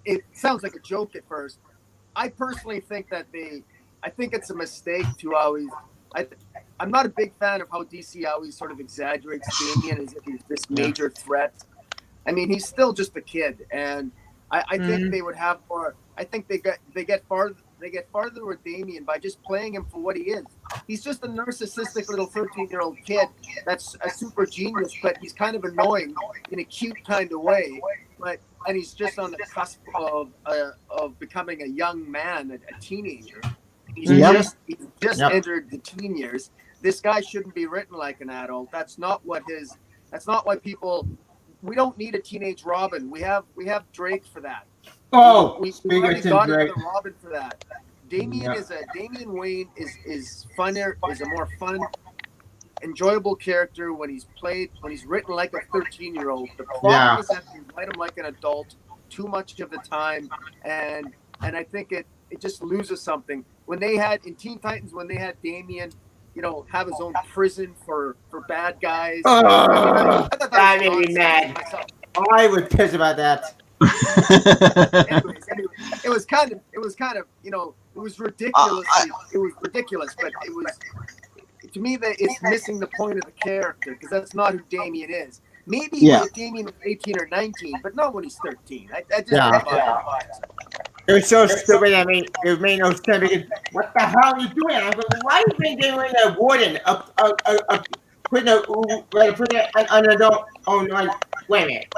It sounds like a joke at first. I personally think that I think it's a mistake to always. I'm not a big fan of how DC always sort of exaggerates Damian as if he's this major threat. I mean, he's still just a kid, and I think they would have more. I think they get farther with Damien by just playing him for what he is. He's just a narcissistic little 13-year-old kid that's a super genius, but he's kind of annoying in a cute kind of way. And he's just on the cusp of becoming a young man, a teenager. He's just entered the teen years. This guy shouldn't be written like an adult. That's not why people. We don't need a teenage Robin. We have Drake for that. Oh, we already got the Robin for that. Damian Wayne is funner, is a more fun, enjoyable character when he's written like a 13-year-old. The problem is that you write him like an adult too much of the time, and I think it just loses something. When they had in Teen Titans, when they had Damian, have his own prison for bad guys. That made me mad. I was pissed about that. Anyways, it was kind of, it was ridiculous. It was ridiculous, but it was, to me, that it's missing the point of the character, because that's not who Damian is. Maybe Damian was 18 or 19, but not when he's 13. It was so stupid. I mean, it made no sense. Because what the hell are you doing? I'm like, why are you being doing a warden? Putting an adult. Oh no! Wait a minute.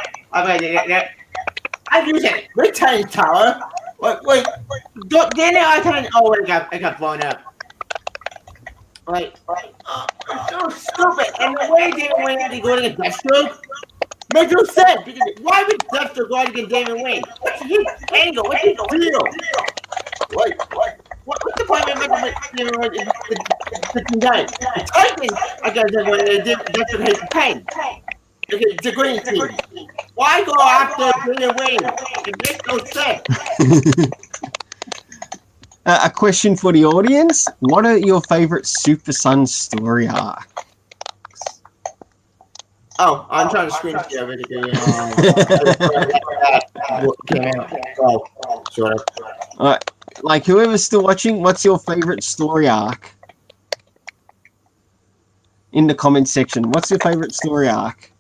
I'm using Rick Titan's tower. Wait. Then I kind of. Oh wait, I got blown up. It's so stupid. And the way Damon Wayne had to go against Deathstroke makes no sense. Because why would Deathstroke go against Damon Wayne? What's his angle? What's his deal? What's the point of making the guys? The Titans, I guess, Deathstroke hates the pain. Okay, the green team. Why go after Damon Wayne? It makes no sense. A question for the audience: what are your favorite Super Sons story arcs? Oh, I'm trying to screen share it again. Sure. Alright, like whoever's still watching, what's your favorite story arc? In the comment section, what's your favorite story arc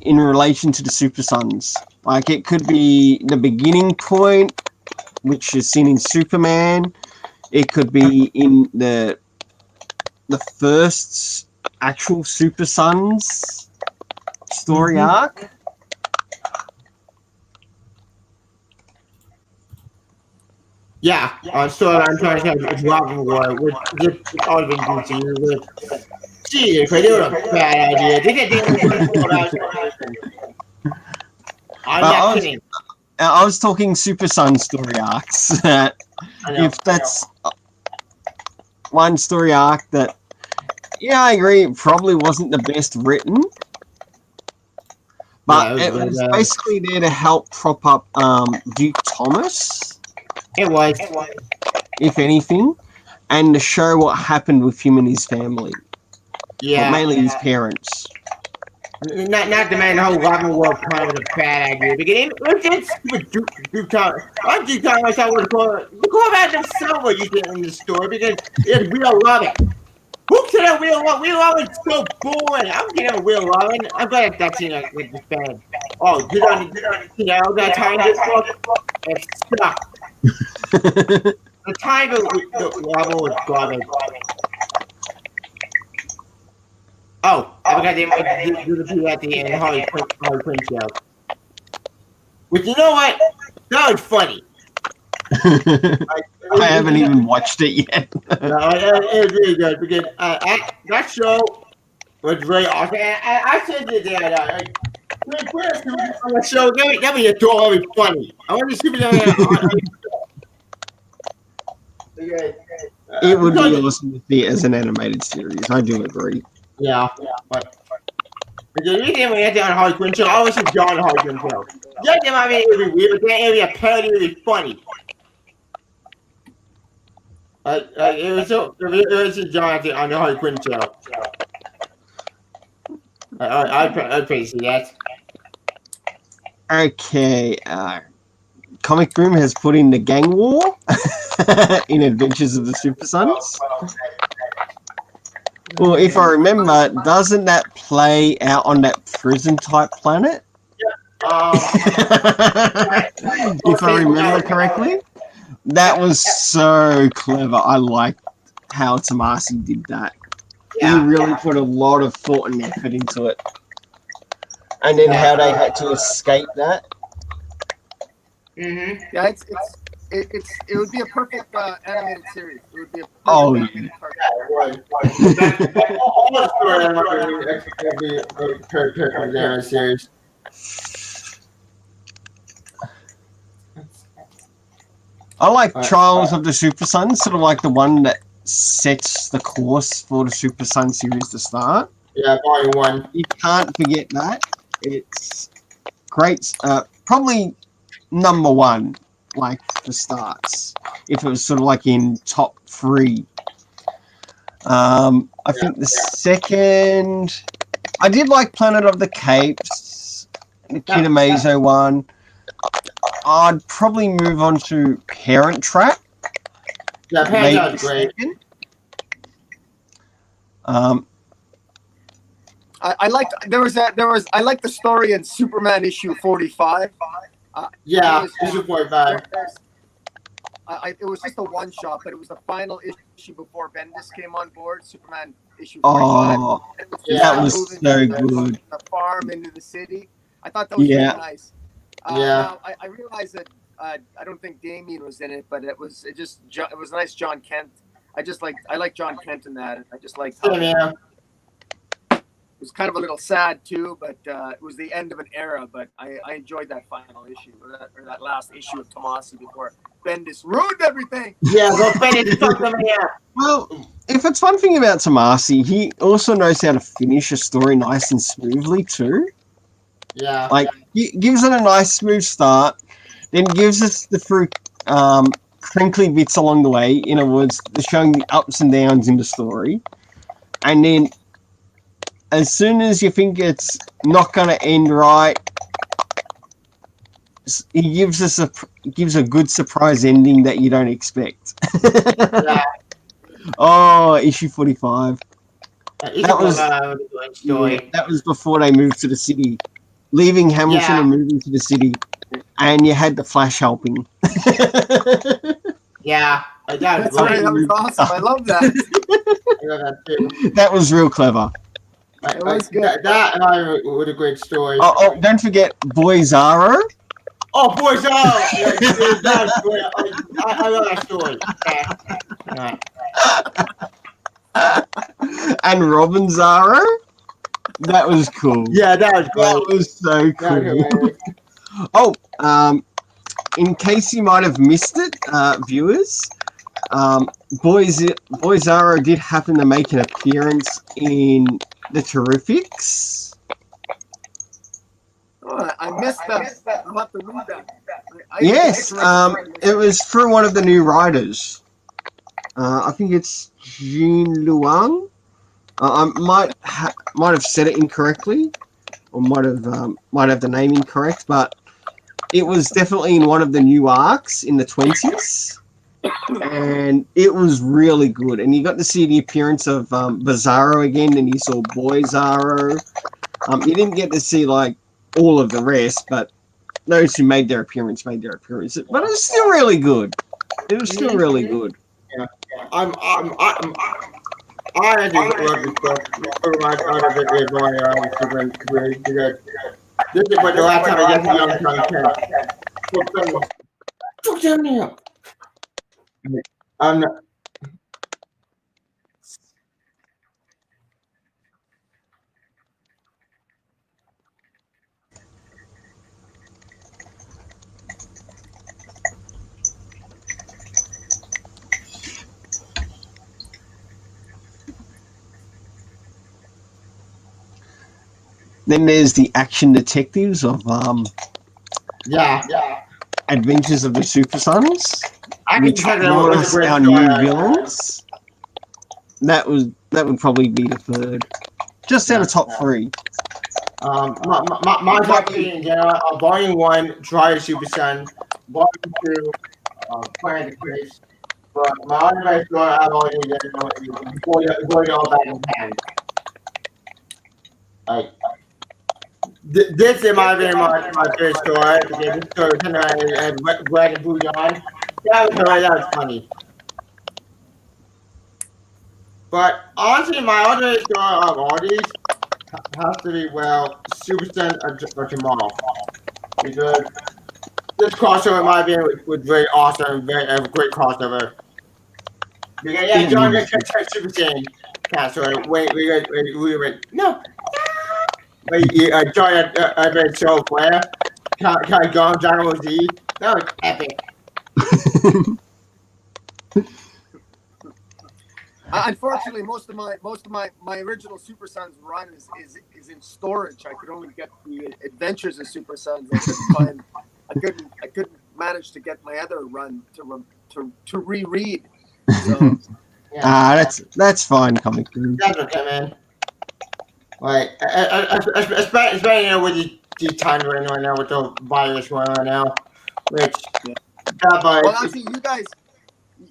in relation to the Super Sons? Like, it could be the beginning point, which is seen in Superman. It could be in the first actual Super Sons story arc. Yeah, so I'm trying to get Robin War with all of them. Gee, if I do a bad idea, they I'm not kidding. I was talking Super Sons story arcs. If that's one story arc that, I agree, it probably wasn't the best written, but it was basically there to help prop up Duke Thomas. It was, if anything, and to show what happened with him and his family. Yeah, but mainly his parents. Not the man the whole Robin War kind of a bad idea. Because it was just Duke Thomas. I'm Duke Thomas. I would call it. You call that himself what you did in the story, because it's Real Robin. Who said a Real Robin? Real Robin's so boring. I'm getting a Real Robin. I'm glad that's with the fan. Oh, did on that time this book? It sucked. The time of the Robin was garbage. Oh, I forgot they do the people at the end, Harley Quinn show. Which, you know what? That was funny. I haven't even watched it yet. No, it was really good, because that show was really awesome. And I said to Dad, on the show, that was totally funny. I want to see it. It would be awesome to see it as an animated series. I do agree. Yeah, but the reason we had that on Harley Quinn show, I always see John Harley Quinn show. Yeah, they might be really weird, but then it would be a parody, really funny. It was just John on the Harley Quinn show. I'd pay to see that. Okay, Comic Boom has put in the gang war in Adventures of the Super Sons. Well, if I remember, doesn't that play out on that prison type planet? If I remember correctly, that was so clever. I liked how Tomasi did that. He really put a lot of thought and effort into it. And then how they had to escape that. Mm-hmm. Yeah, it would be a perfect animated series. It would be a perfect Oh, animated cartoon. All the story I'm not going to be a series. I like Trials of the Super Sons, sort of like the one that sets the course for the Super Sun series to start. Yeah, volume 1. You can't forget that. It's great. Probably number 1, like the starts. If it was sort of like in top 3. I think the second, I did like Planet of the Capes, the Kid Amazo one. I'd probably move on to Parent Trap. Yeah, Parent Trap is great. I liked I liked the story in Superman issue 45. Issue 45. It was just a one shot, but it was the final issue before Bendis came on board. Superman issue 45. Oh, that was so good. The farm into the city. I thought that was really nice. Now, I realized that I don't think Damien was in it, but it was nice. John Kent. I like John Kent in that. I just liked how it was kind of a little sad too, but it was the end of an era. But I enjoyed that final issue or that last issue of Tomasi before Bendis ruined everything. Yeah, well, Bendis fucked them out. Well, if it's one thing about Tomasi, he also knows how to finish a story nice and smoothly too. Yeah. Like, he gives it a nice smooth start, then gives us the crinkly bits along the way, in other words, showing the ups and downs in the story. And then, as soon as you think it's not going to end right, he gives a good surprise ending that you don't expect. Yeah. Oh, issue 45. That was before they moved to the city. Leaving Hamilton and moving to the city, and you had the Flash helping. Yeah, that was awesome. I love that. I love that too. That was real clever. It was good. That and I were a great story. Oh, don't forget Boy Zaro. Oh, Boy Zaro! That's great. I love that story. And Robin Zaro. That was cool. Yeah, that was great. That was so cool. In case you might have missed it, viewers, Boy Zaro did happen to make an appearance in the Terrifics. Oh, I missed that. I'll have to read that. Yes, it was through one of the new writers. I think it's Jean Luang. I might have said it incorrectly, or might have the name incorrect, but it was definitely in one of the new arcs in the 20s, and it was really good. And you got to see the appearance of Bizarro again, and you saw Boy Zaro. You didn't get to see like all of the rest, but those who made their appearance. But it was still really good. It was still really good. Yeah. I just love this book. Out of it is my because this is what the last time I get to young content. Fuck them now. I'm not. Then there's the Action Detectives of Adventures of the Super Sons, which brought us our new villains. That would probably be the third, just out of top 3. My top 3 in general: Volume 1, Try Super Sun; Volume 2, Planet of the Apes; but my other story I've already done before you all back in time. Like this in my opinion, my favorite story. Because this story kind of had red and blue on. That was funny. But honestly, my other story of all these has to be Super Sen or Jamal, because this crossover in my opinion was very awesome, a great crossover. Because John got Super Saiyan sort of wait, we went no. Wait, John had very show Flair, kind of gone Dragon Ball Z. That was epic. Unfortunately, most of my original Super Sons run is in storage. I could only get the Adventures of Super Sons. I couldn't manage to get my other run to reread. So, yeah. That's fine, comic book. That's okay, man. Like, especially with these times right now with the virus going on now, which well, actually,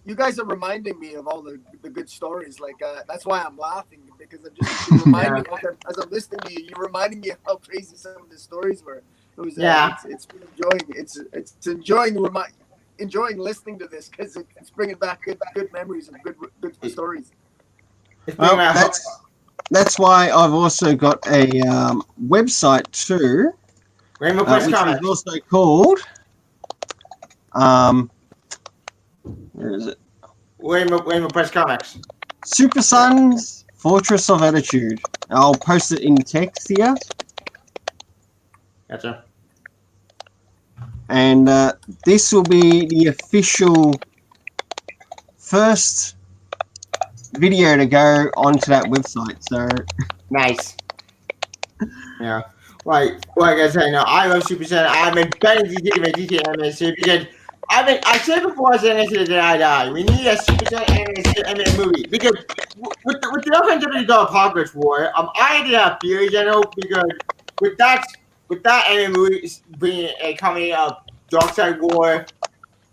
you guys are reminding me of all the good stories. Like that's why I'm laughing, because I'm just reminding as I'm listening to you, you're reminding me of how crazy some of the stories were. It was it's enjoying listening to this, because it's bringing back good memories and good stories. Well, that's why I've also got a website too, Rainbow Press which Comics. is also called where is it? Rainbow Press Comics. Super Sons Fortress of Attitude. I'll post it in text here. Gotcha. And this will be the official first video to go onto that website. So Nice. Yeah. Like I said, I love Super Saiyan. I've been betting DT anime series because I said before I said this that I die. We need a Super Saiyan anime movie, because with the $150 Apocalypse War, I did have theories, because with that anime movie being a comedy of Darkside War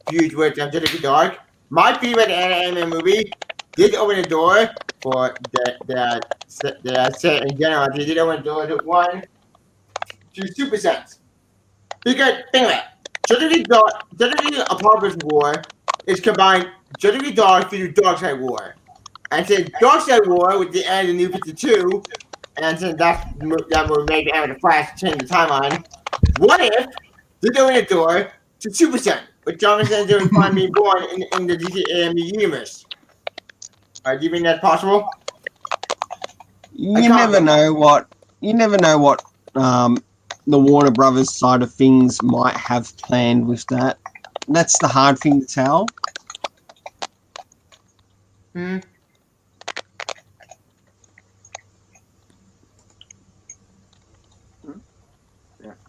fused with Angelic Dark, my favorite anime movie did open the door for the set in general. They did open the door to Super Sense. Because think about it, Judgment Apocalypse War is combined Judgment Dark through Darkside War. And since Darkside War with the end of New 52, and since that would maybe have the Flash change the timeline, what if they open the door to Super Sen, with John Cena and finally being born in the DC AMU universe? Do you think that's possible? you never know what the Warner Brothers side of things might have planned with that. That's the hard thing to tell.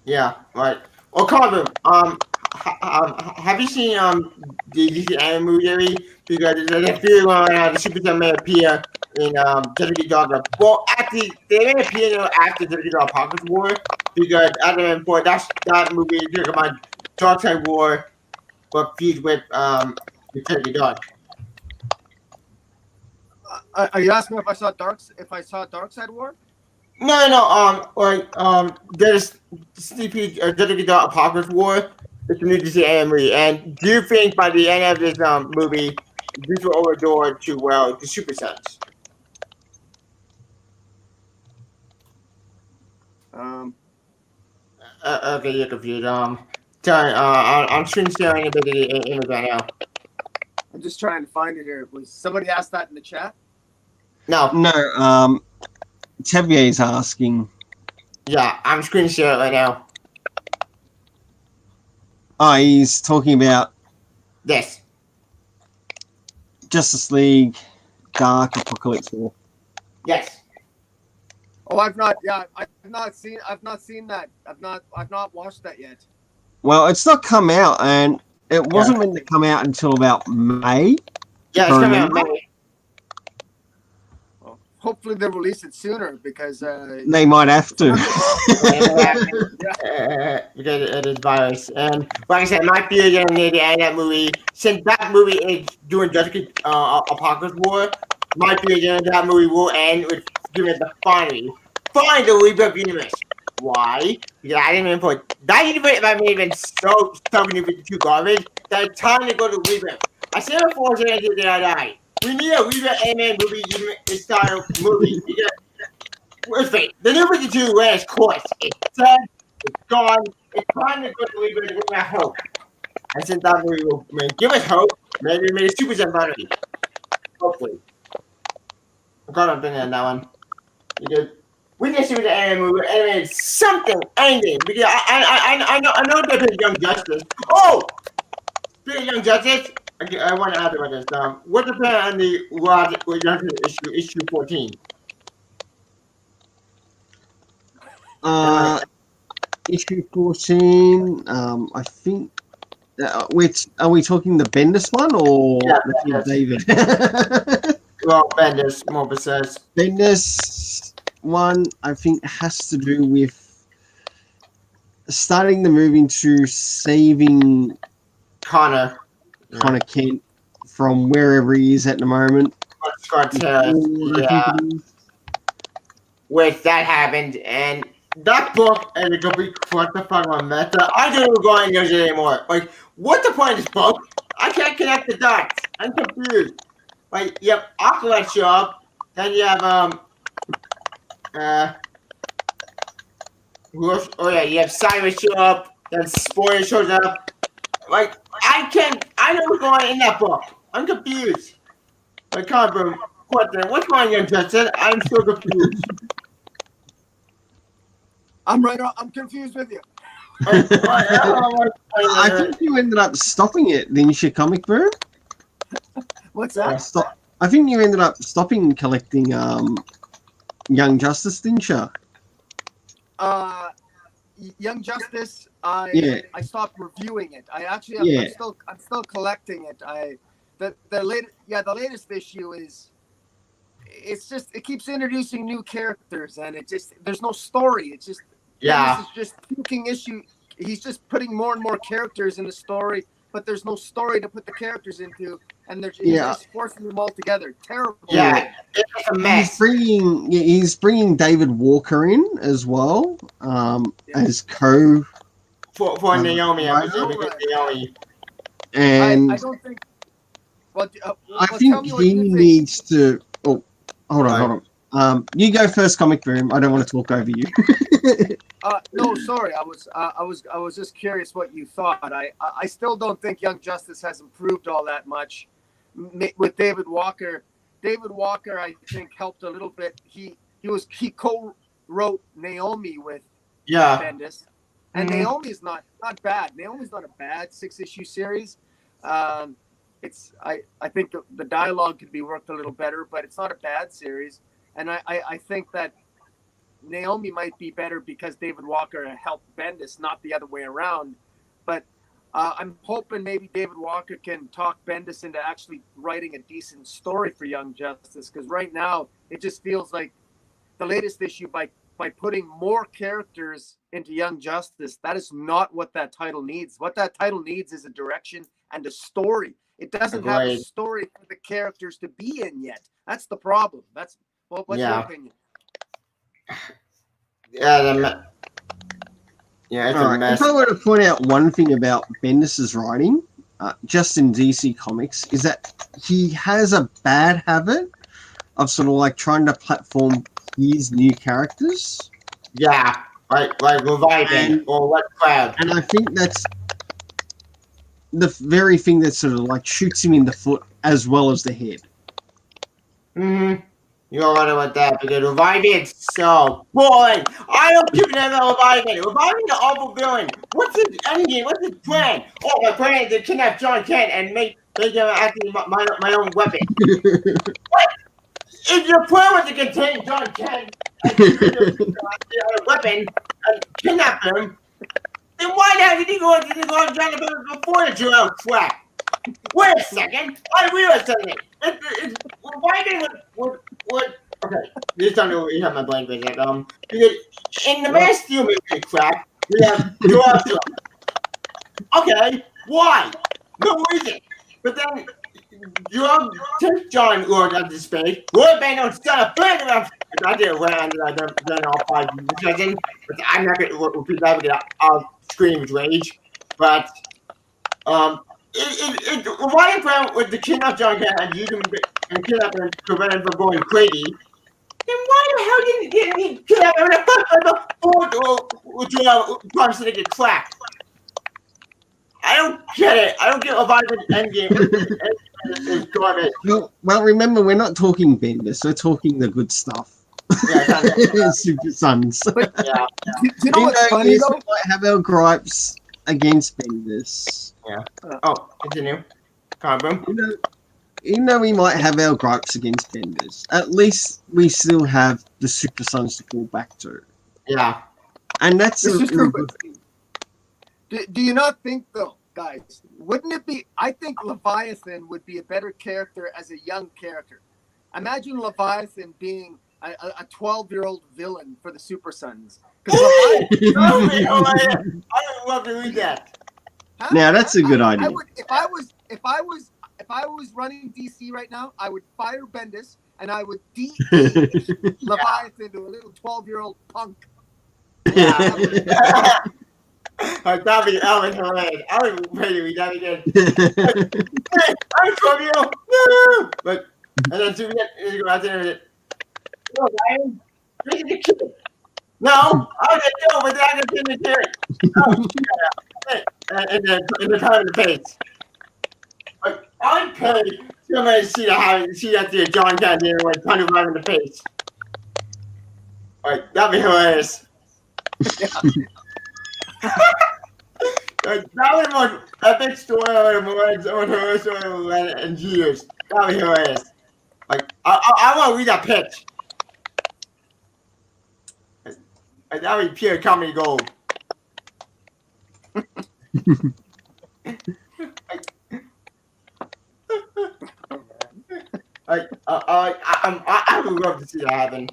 Yeah, right. Well, Carver, have you seen the DC anime movie? Because there's a few the Super Sen may appear in Judgment Dark. Well, actually, they may appear after Judgment Dark Apocalypse War, because as I mentioned before, that movie is talking about Darkside War, but fused with the Judgment Dark. Are you asking if I saw Darkside War? No. There's CP Judgment Dark Apocalypse War. It's a new DC anime movie, and do you think by the end of this movie, this will open the door to the Super Sons? Okay, you're confused. I'm screen sharing a bit of the image right now. I'm just trying to find it here. Was somebody asked that in the chat? No. Tevye's asking. Yeah, I'm screen sharing right now. Oh, he's talking about This. Justice League Dark Apocalypse War. Yes. Oh, I've not seen that. I've not watched that yet. Well, it's not come out, and it wasn't meant to come out until about May. Yeah, it's coming out in May. hopefully they release it sooner because They might have to. Because it is virus. And like I said, my fear again near the end of that movie, since that movie is doing Jessica Apocalypse War, my fear again that movie will end with giving it the finally the Rebirth universe. Why? Because I didn't even put that universe. If I made it so New 52 garbage, that it's time to go to Rebirth. I said before, I did the other night. We need a Rebirth anime movie, style movie. Because let's face it, the New 52 ran its course. It's dead. It's gone. It's time to go to Rebirth with my hope. And since that movie will give us hope, maybe we made a Super Movie. Hopefully. I'm kind of thinking on that one. Because we need to see what the anime movie animated something ending. Because I know they did Young Justice. Oh! Speaking of Young Justice, I want to ask about this. What's the plan on the Young Justice issue 14? Issue 14. I think. Are we talking the Bendis one or Yeah, David? Well, Bendis, Morbus says. Bendis one, I think, has to do with starting the move into saving Connor Kent from wherever he is at the moment. Scott Taylor, yeah. Which that happened, and that book is a complete clusterfuck on meta. I don't even go on news anymore. Like, what's the point of this book? I can't connect the dots. I'm confused. Like, you have Aqualad show up, then you have who else? Oh yeah, you have Cyrus show up, then Spoiler shows up. Like, I don't know what's going on in that book. I'm confused. Like, come on, what's going on, Young Justin? I'm so confused. I'm confused with you. I think you ended up stopping it, didn't you, Comic Boom? What's that? I think you ended up stopping collecting Young Justice, didn't you? Young Justice. I stopped reviewing it. I actually I'm still collecting it. The latest issue is it keeps introducing new characters and there's no story. It's just this is just puking issue. He's just putting more and more characters in the story, but there's no story to put the characters into, and he's just forcing them all together. Terrible. Yeah, it's a mess. He's bringing David Walker in as well as co for Naomi. I Naomi. And I don't think. I think he needs to. Oh, hold on. You go first, Comic Boom. I don't want to talk over you. No, sorry. I was just curious what you thought. I still don't think Young Justice has improved all that much with David Walker. David Walker, I think, helped a little bit. He co-wrote Naomi with Bendis, and Naomi's not bad. Naomi's not a bad 6-issue series. I think the dialogue could be worked a little better, but it's not a bad series. And I think that Naomi might be better because David Walker helped Bendis, not the other way around. But I'm hoping maybe David Walker can talk Bendis into actually writing a decent story for Young Justice, because right now it just feels like the latest issue by putting more characters into Young Justice, that is not what that title needs. What that title needs is a direction and a story. It doesn't have a story for the characters to be in yet. That's the problem. What's your opinion? It's a mess. If I were to point out one thing about Bendis's writing, just in DC Comics, is that he has a bad habit of sort of like trying to platform his new characters. Yeah, like Leviathan or What Crowd. And I think that's the very thing that sort of like shoots him in the foot as well as the head. You're right about that, because Leviathan's so boring. I don't give a damn about Leviathan. Leviathan's an awful villain. What's his endgame? What's his plan? Oh, my plan is to kidnap John Kent and make him actually my own weapon. What? If your plan was to contain John Kent and a weapon and kidnap him, then why the hell did he go on John before the Joel crap? Wait a second. I realized something. Leviathan would Okay, you just don't know you have my brain for that. Because in the Man of Steel movie crap, we have Joel. Okay, why? No reason. But then Joel takes John Lord out of space. Roy Banner son of Banner. I did it around and I've done all 5 discussion, but I'm not going to repeat that because I'll scream with rage. But running around with the kidnap John Kent and you can kidnap and prevent him from going crazy. Then why the hell didn't he kidnap him in the first place before Crime Syndicate cracked? I don't get it. I don't get Leviathan Endgame is garbage. Well, remember, we're not talking Bendis. We're talking the good stuff. Yeah, Super Sons. Yeah. Do you know what's funny yes, though? we might have our gripes against Bendis. Yeah. Oh, continue. Come on, boom. Even though we might have our gripes against Bendis, at least we still have the Super Sons to fall back to. Yeah. And that's This a is true, good thing. Do you not think though, guys? Wouldn't it be? I think Leviathan would be a better character as a young character. Imagine Leviathan being a 12-year-old villain for the Super Sons. I would love to read that. Now that's a good idea. I would, if I was running DC right now, I would fire Bendis and I would de-age Leviathan to a little 12-year-old punk. Yeah. That'd be hilarious. I would ready to read that again. Hey, I'm from you. No. But and then so we go out there and no, Ryan, look at the kid. No, I was no, but then I got in the kid. Oh, yeah. And the time in the face. Like, I'd pay somebody to see that the John Kent here with kind of right in the face. Like, that'd be hilarious. That was one epic story on her story and years. That'd be hilarious. Like, I want to read that pitch. That would be pure comedy gold. I would love to see that happen.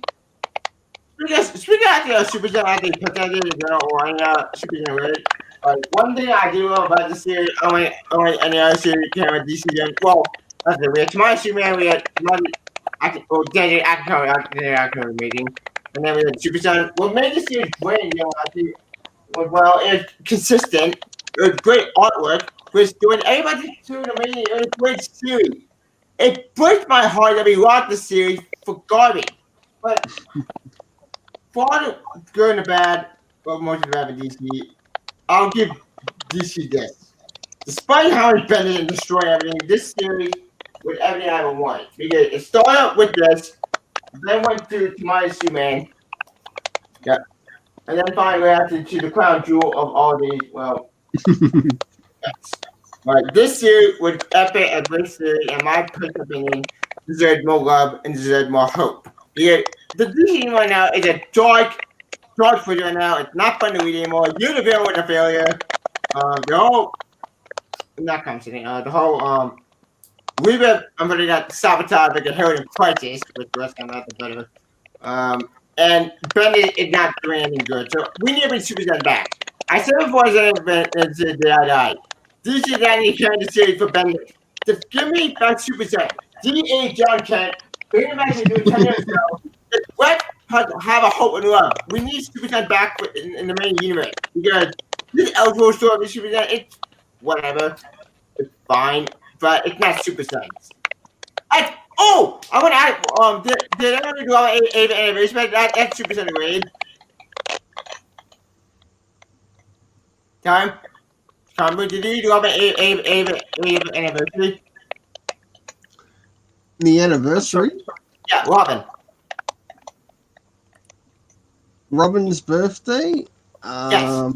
Speaking of Super Gen, I think potentially or any Super Gen, one thing I do love about the series, only any other series came with DC Gen. Well, that's it. We had Tomorrow Superman, we had Danny Actor meeting, and then we had Super Gen. What made the series great, I think, well, it's consistent. It was great artwork. It was doing everybody doing amazing. It was a great series. It breaks my heart that we lost the series for garbage. But for all the good and the bad, but most of the bad with DC, I'll give DC this. Despite how it's been and destroyed everything, this series with everything I ever wanted. Because it started with this, then went to my Superman. Yeah. And then finally went after to the crown jewel of all these, well, yes. But this series was epic and great series, and my personal opinion deserved more love and deserved more hope. Because the DC right now is a dark figure right now. It's not fun to read anymore. You're the villain with a failure. The whole not constantly. The whole Reba, I'm gonna got sabotage like a Herald Crisis, with the rest I'm not the better. And Bennett is not doing anything good. So we need to bring Super Gen back. I said before that I died. DC is not any kind of series for Bennett. Just give me back Super Gen. D.A. John Kent. Bring him back to do 10 years ago. Let have a hope and love. We need Super Gen back in the main universe. Because this Elseworld story of Super Gen, it's whatever. It's fine. But it's not Super Sons. I want to add, did anyone do Ava Anniversary? That's Super Sen grade. Time, did you do Ava Anniversary? The anniversary? Yeah, Robin. Robin's birthday? Yes.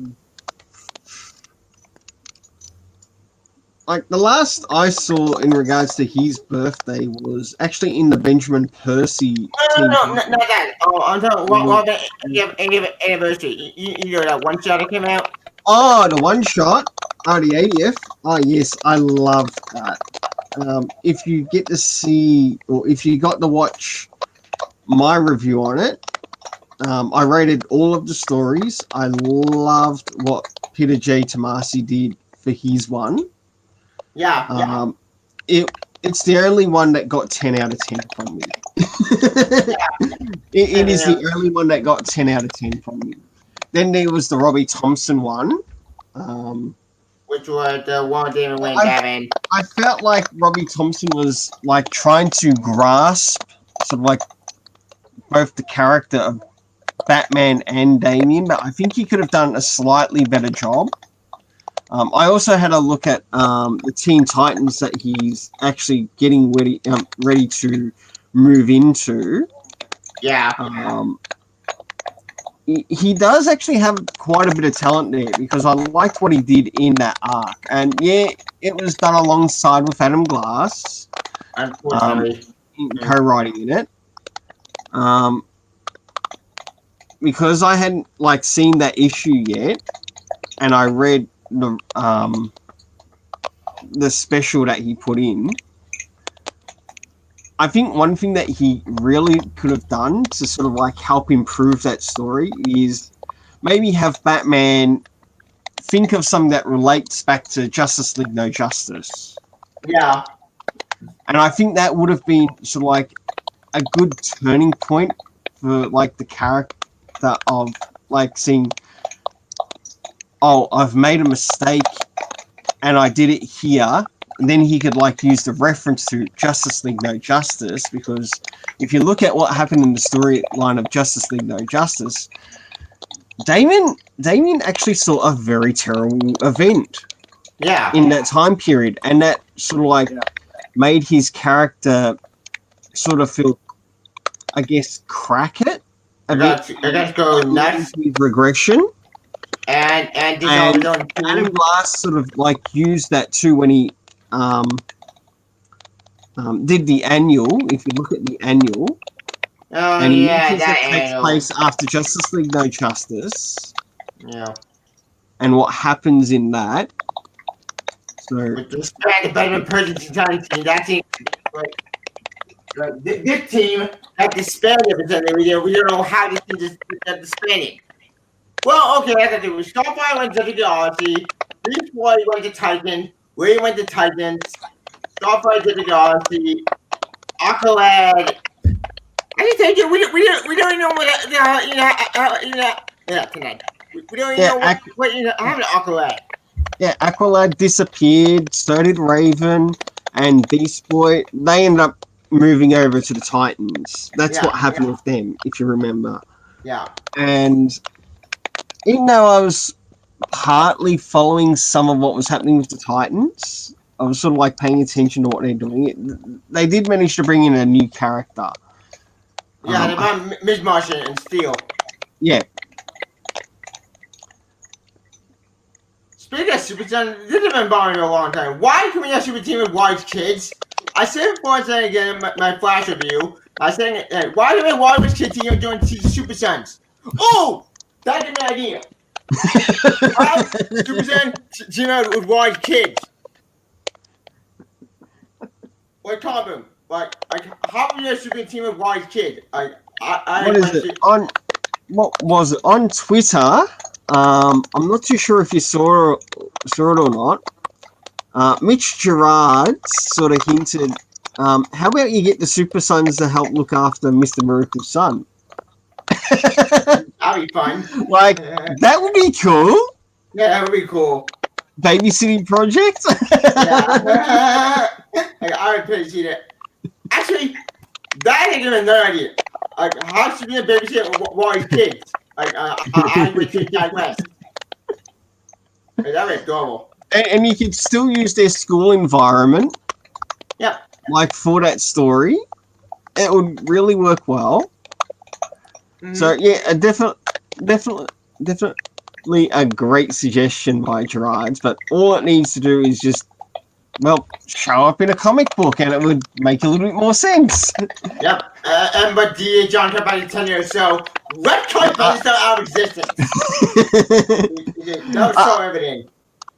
Like the last I saw in regards to his birthday was actually in the Benjamin Percy. No, not that. I'm talking Robin Anniversary. You know that one shot that came out? Oh, the one shot? Oh, the 80th? Oh, yes, I love that. If you get to see, or if you got to watch my review on it. I rated all of the stories. I loved what Peter J. Tomasi did for his one. Yeah. It's the only one that got 10 out of 10 from me. It is the only one that got 10 out of 10 from me. Then there was the Robbie Thompson one. Which was the one Damon Wayne Batman. I felt like Robbie Thompson was like trying to grasp sort of like both the character of Batman and Damian, but I think he could have done a slightly better job. I also had a look at the Teen Titans that he's actually getting ready to move into. Yeah. He does actually have quite a bit of talent there because I liked what he did in that arc. And yeah, it was done alongside with Adam Glass. Unfortunately. Co-writing in it. Because I hadn't like seen that issue yet, and I read the special that he put in. I think one thing that he really could have done to sort of like help improve that story is maybe have Batman think of something that relates back to Justice League No Justice. Yeah. And I think that would have been sort of like a good turning point for like the character of like seeing, oh, I've made a mistake and I did it here. And then he could like use the reference to Justice League No Justice, because if you look at what happened in the storyline of Justice League No Justice, Damien actually saw a very terrible event. Yeah. In that time period, and that sort of like made his character sort of feel, I guess, crack it a bit. I got to go nuts. Regression. And Adam Glass sort of like used that too when he did the annual. If you look at the annual, that takes place after Justice League No Justice. Yeah. And what happens in that? So with respect to Batman Persian team, that team, this team had disbanded because we don't know how this team just disbanded. Well, okay, I got to do it. Starfire went to the Galaxy. Beast Boy went to Titan. William went to Titans. Starfire to the Galaxy. Aqualad. I just tell you, we don't even know what tonight. We don't even know what happened to Aqualad. Yeah, Aqualad disappeared. So did Raven and Beast Boy. They ended up moving over to the Titans. That's what happened with them, if you remember. Yeah. And even though I was partly following some of what was happening with the Titans, I was sort of like paying attention to what they're doing. They did manage to bring in a new character. Yeah, they brought Ms. Martian and Steel. Yeah. Speaking of Super Son, this has been bothering me a long time. Why can we have Super Team with Wise kids? I said it before and said it again in my Flash review. I said, why do we have Wise Kids team doing Super Sons? Oh! That's an idea. Super Son team out with Wise kids. Like, Tom, like, how can we have Super Team with Wise kids? What is it? What was it? On Twitter, I'm not too sure if you saw it or not. Mitch Gerard sort of hinted, how about you get the Super Sons to help look after Mr. Miracle's son? That'd be fun. Like, that would be cool. Yeah, that would be cool. Babysitting project? Yeah. I would pay see that. Actually, that ain't even another idea. Like, how should we babysit Wise kids? Like, I went to Jack West. That was adorable. And you could still use their school environment. Yeah. Like, for that story. It would really work well. Mm-hmm. So, yeah, definitely a great suggestion by Gerards, but all it needs to do is just, well, show up in a comic book and it would make a little bit more sense. Yep. But D.A. John kept on telling you, so retcon is out of existence. That was so evident.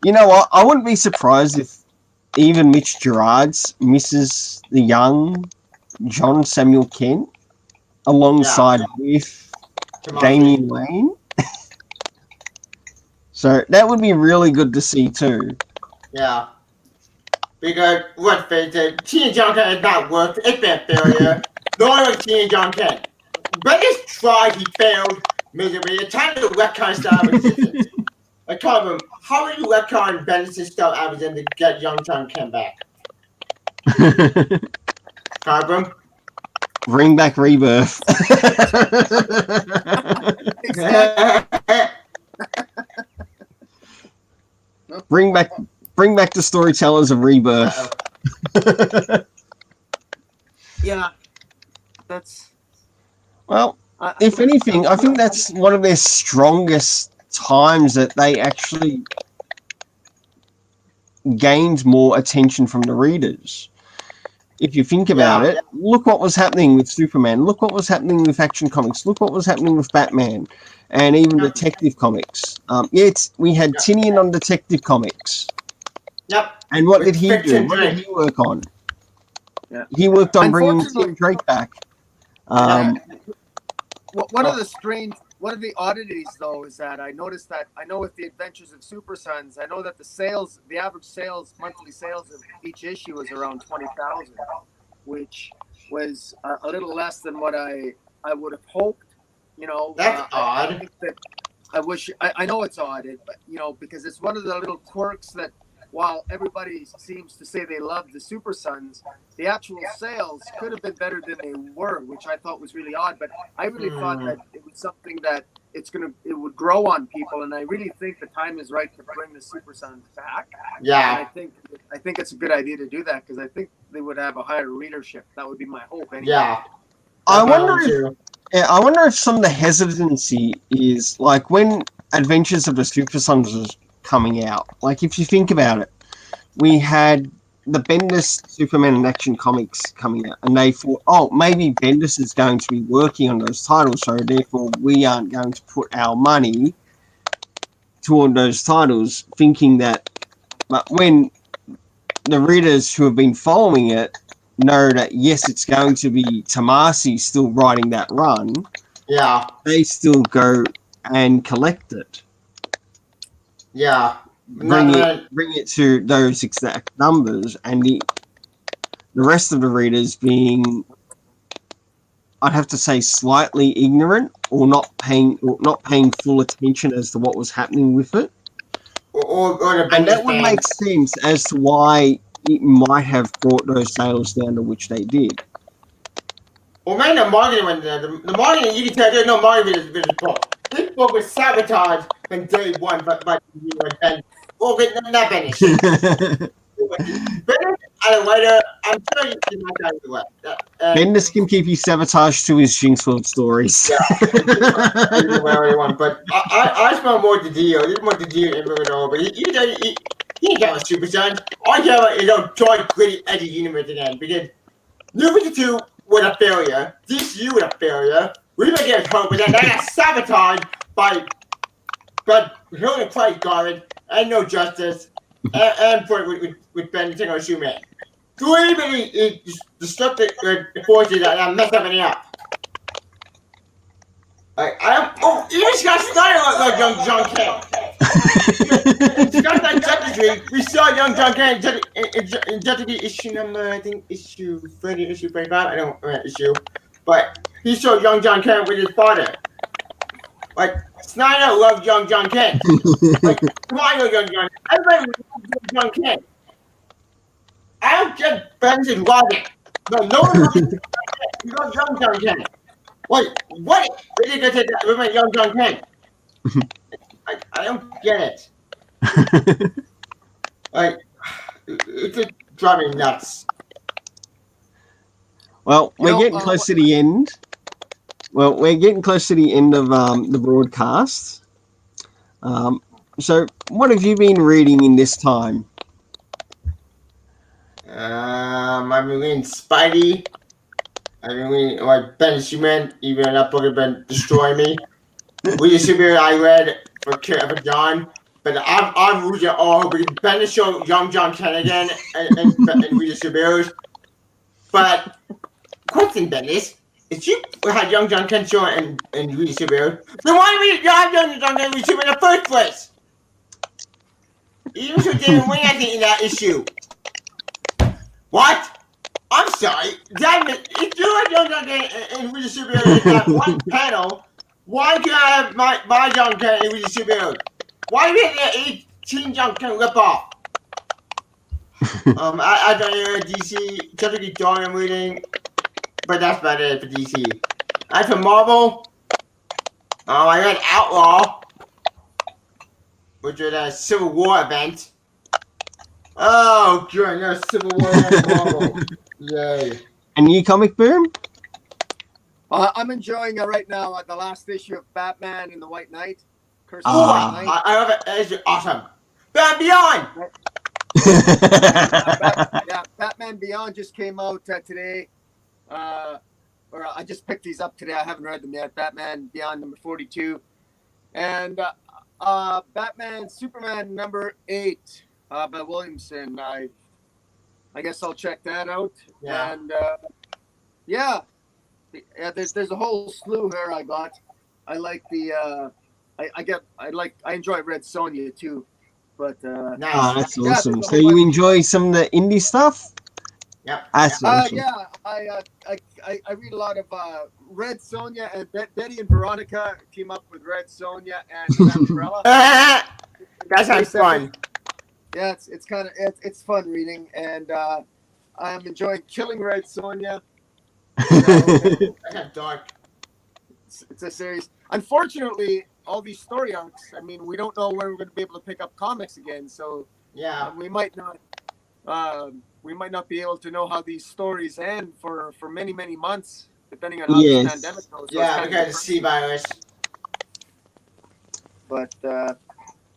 You know what? I wouldn't be surprised if even Mitch Gerards misses the young John Samuel Kent. alongside with Tomasi. Damian Wayne. So that would be really good to see too. Yeah. Because let's face it, Tina John Ken has not worked. It's been a failure. Nor was Tina John Ken. Bendis tried, he failed miserably. It's time to retcon style of existence. Like, Carbon, how will you retcon Bendis' style out of them to get Young John Ken back? Carbon? Bring back Rebirth. bring back the storytellers of Rebirth. Yeah, that's. Well, if anything, I think that's one of their strongest times that they actually gained more attention from the readers. If you think about it, look what was happening with Superman. Look what was happening with Action Comics. Look what was happening with Batman, and even Detective Comics. We had Tinian on Detective Comics. Yep. And what did he do? What did he work on? Yeah. He worked on bringing Tim Drake back. One of the oddities though is that I noticed that with the Adventures of Super Sons, I know that the average monthly sales of each issue was around 20,000, which was a little less than what I would have hoped. That's odd. I think that I know it's odd, but because it's one of the little quirks that while everybody seems to say they love the Super Sons, the actual sales could have been better than they were, which I thought was really odd. But I really thought that it was something that it would grow on people, and I really think the time is right to bring the Super Sons back. Yeah. And I think it's a good idea to do that because I think they would have a higher readership. That would be my hope. Anyway. Yeah. I wonder if some of the hesitancy is like when Adventures of the Super Sons was coming out. Like, if you think about it, we had the Bendis Superman and Action Comics coming out, and they thought, oh, maybe Bendis is going to be working on those titles, so therefore we aren't going to put our money toward those titles, thinking that. But when the readers who have been following it know that, yes, it's going to be Tomasi still writing that run, they still go and collect it. Yeah. Bring it to those exact numbers, and the rest of the readers being, I'd have to say, slightly ignorant or not paying full attention as to what was happening with it. And that would make sense as to why it might have brought those sales down to which they did. Well, maybe the marketing went there. The marketing, you can tell there's no marketing for this book. This book was sabotaged from day one by Ben. Well, not Bendis. Bendis, as a writer, I'm sure you can not do well. Bendis can keep you sabotaged to his Jinx World stories. Yeah, but I smell more the deal. There's more the deal in it all. But he ain't got a Super Son. All he care about is own dark, gritty, edgy universe again. Because New 52 was a failure. DCU was a failure. We might get hope, but then they got sabotaged by Hill and Price Garland and No Justice and with Ben taking on Superman. Three really destructive forces that messed everything up. Even Scott Snyder like young John Kent. In Scott Snyder Justice League, we saw young John Kent in Justice League issue number, I think issue 30, issue 35, I don't remember issue. But he saw young John Kent with his father. Like, Snyder loved young John Kent. Like, come on, young John. Everybody loves young John Kent. I don't get Bendis logic. No one loves young John Kent. Wait, what? Where did you go to that with my young John Kent? I don't get it. Like, it's just driving me nuts. Well, we're getting close to the end. Well, we're getting close to the end of the broadcast. So, what have you been reading in this time? I've been reading Spidey. I've been reading Ben Superman, even though that book has been destroying me. Reading Superman I read for John, but I'm losing all because Ben is showing young John Kent again and reading Superman. But question, Bendis, If you had Young John Kenshaw and Rudy Superhero, then why did you have Young John and Rudy Superhero in the first place? Even so, David Wayne had in that issue. What? I'm sorry. If you had Young John and Rudy Superhero in that one panel, why can't I have my John Kent and Rudy Superhero? Why do we have the 18 John Kent ripoff? I don't know DC, typically Dawn I'm reading, but that's about it for DC. As for Marvel, I read Outlaw, which was a Civil War event. Oh, good, no Civil War event Marvel. Yay. A new comic boom? I'm enjoying right now the last issue of Batman and the White Knight. Curse of the Oh, White Knight. I love it. It's awesome. Batman Beyond! Yeah, Batman Beyond just came out today. Or I just picked these up today. I haven't read them yet. Batman Beyond number 42. And Batman Superman number 8 by Williamson. I guess I'll check that out. Yeah. And yeah, there's a whole slew here I got. I like the I enjoy Red Sonja too. But Nice. Oh, that's Yeah, awesome. there's a So whole you bunch- enjoy some of the indie stuff? Yep. That's awesome. yeah, I read a lot of Red Sonja and Betty and Veronica team up with Red Sonja and Umbrella. That sounds fun. Yeah, it's kind of it's fun reading, and I'm enjoying Killing Red Sonja. That sounds dark. It's a series. Unfortunately, all these story arcs. I mean, we don't know when we're going to be able to pick up comics again, so Yeah. we might not. We might not be able to know how these stories end for many months, depending on how Yes. this pandemic goes. So Yeah, it's because of the C virus. But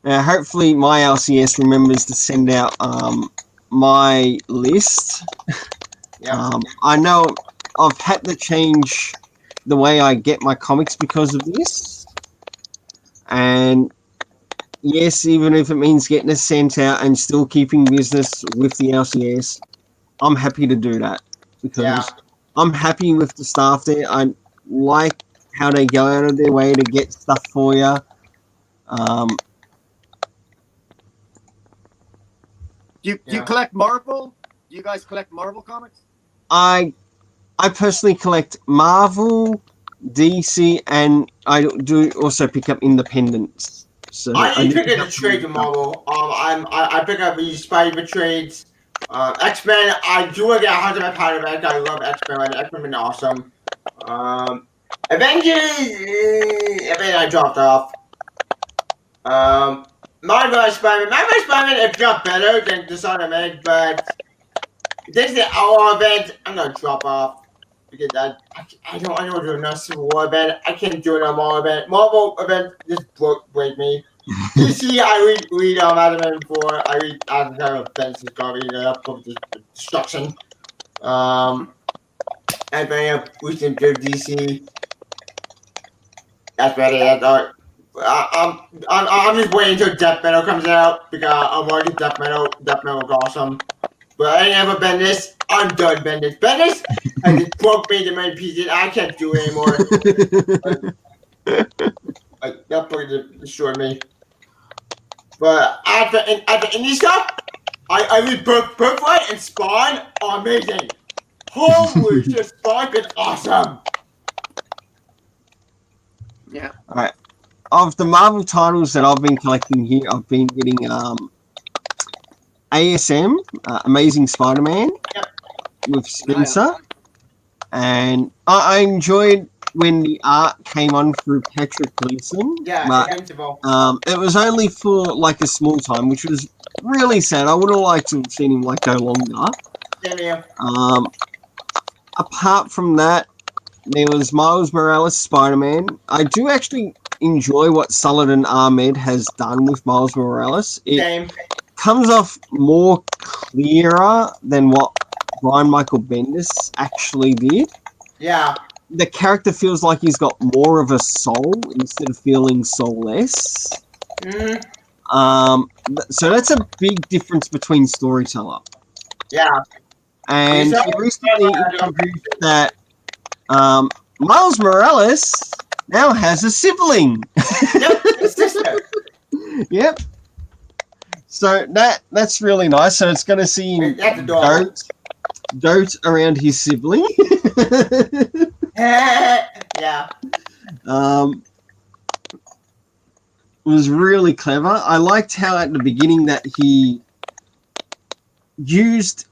Hopefully my LCS remembers to send out my list. Yeah. I know I've had to change the way I get my comics because of this. And yes, even if it means getting it sent out and still keeping business with the LCS, I'm happy to do that because Yeah. I'm happy with the staff there. I like how they go out of their way to get stuff for you. do you Yeah. collect Marvel? Do you guys collect Marvel comics? I personally collect Marvel, DC, and I do also pick up independents. So I do pick pick up the up trade some to Marvel. I pick up these Spider-Man trades. X-Men. I do get 100 powder back. I love X-Men. X-Men been awesome. Avengers. I dropped off. Marvel Spider-Man. It got better than the Son of Man, but this is the hour event. I'm gonna drop off because I don't do enough Civil War event. I can't do another Marvel event. Marvel event just break me. DC, I read Adam Man 4. I read Adam Kind of Fences Garbage up for destruction. And then we can do DC. That's about it. I'm just waiting until Death Metal comes out because I'm already Death Metal. Death Metal is awesome. But I ain't never Bendis. I'm done Bendis. Bendis has just broke me to many pieces. I can't do it anymore. That probably destroyed me. But at the indie stuff, I read Birthright and Spawn are amazing. Holy shit, Spawn is awesome. Yeah. Of the Marvel titles that I've been collecting here, I've been getting ASM, Amazing Spider-Man, Yep. with Spencer, and I enjoyed when the art came on through Patrick Gleason. Yeah, but Invincible. it was only for like a small time, which was really sad. I would have liked to have seen him like go longer. Same here. Apart from that, there was Miles Morales Spider-Man. I do actually enjoy what Saladin Ahmed has done with Miles Morales. It Same. comes off more clearer than what Brian Michael Bendis actually did. Yeah. The character feels like he's got more of a soul instead of feeling soulless. Mm-hmm. So that's a big difference between storyteller. Yeah. And Is that he what- recently introduced that Miles Morales now has a sibling. Yep, his sister. Yep. So that's really nice. So it's going to see him That's adorable. dote around his sibling. Yeah. Was really clever. I liked how at the beginning that he used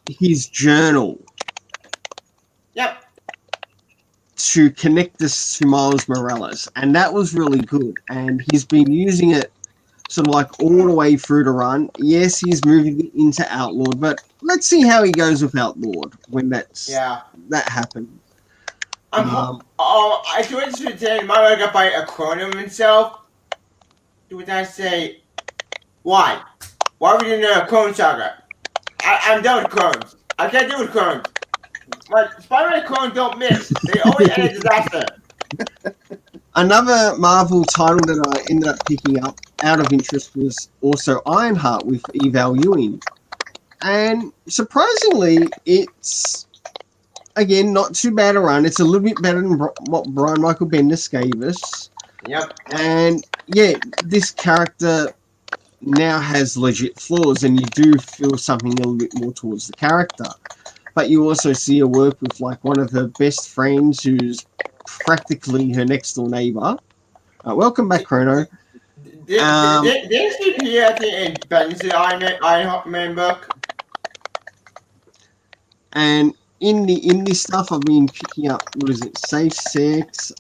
his journal Yep. to connect us to Miles Morales, and that was really good. And he's been using it sort of like all the way through the run. Yes, he's moving it into Outlawed, but let's see how he goes with Outlawed when that happens. I do want to say, Mario got by a clone of himself. Would I say, why? Why would you know a clone saga? I'm done with clones. I can't do with clones. Like, Spider-Man clones don't miss. They always end a disaster. Another Marvel title that I ended up picking up out of interest was also Ironheart with Eval Ewing. And surprisingly, it's, again, not too bad a run. It's a little bit better than what Brian Michael Bendis gave us. Yep. And, yeah, this character now has legit flaws, and you do feel something a little bit more towards the character. But you also see her work with, like, one of her best friends who's practically her next-door neighbor. Welcome back, Chrono. Didn't she appear at the end Bendis' Iron Man book? And in the indie stuff, I've been picking up, what is it, Safe Sex,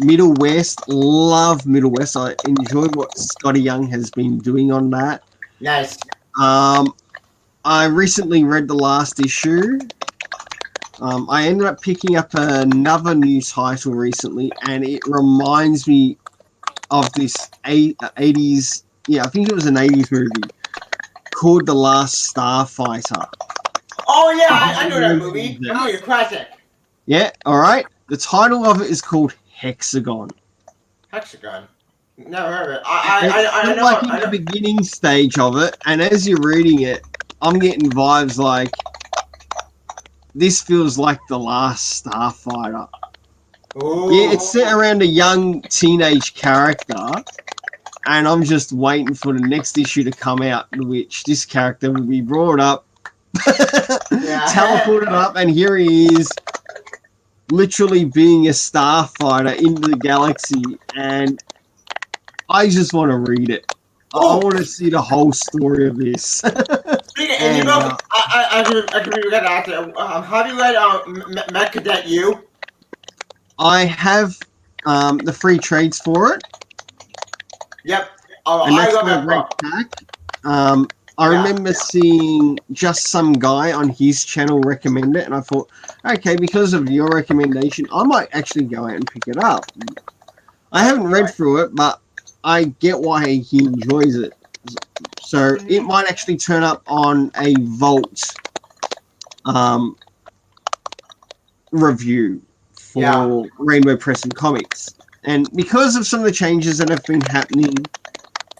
Middle West. Love Middle West. I enjoy what Scotty Young has been doing on that. Nice. I recently read the last issue. I ended up picking up another new title recently, and it reminds me of this 80s, I think it was an 80s movie called The Last Starfighter. Oh, yeah, I know that movie. I know your classic. Yeah, all right. The title of it is called Hexagon. Hexagon. Never heard of it. I know. Like in the beginning stage of it, and as you're reading it, I'm getting vibes like this feels like The Last Starfighter. Ooh. Yeah, it's set around a young teenage character, and I'm just waiting for the next issue to come out in which this character will be brought up, teleported up, and here he is, literally being a starfighter into the galaxy, and I just want to read it. I want to see the whole story of this. Speaking of indie book, I can read that after. Have you read Mech Cadet U? I have the free trades for it. Yep. And that's a great pack. I remember seeing just some guy on his channel recommend it, and I thought, okay, because of your recommendation, I might actually go out and pick it up. I haven't read through it, but I get why he enjoys it. So it might actually turn up on a Vault review for Rainbow Press and Comics. And because of some of the changes that have been happening,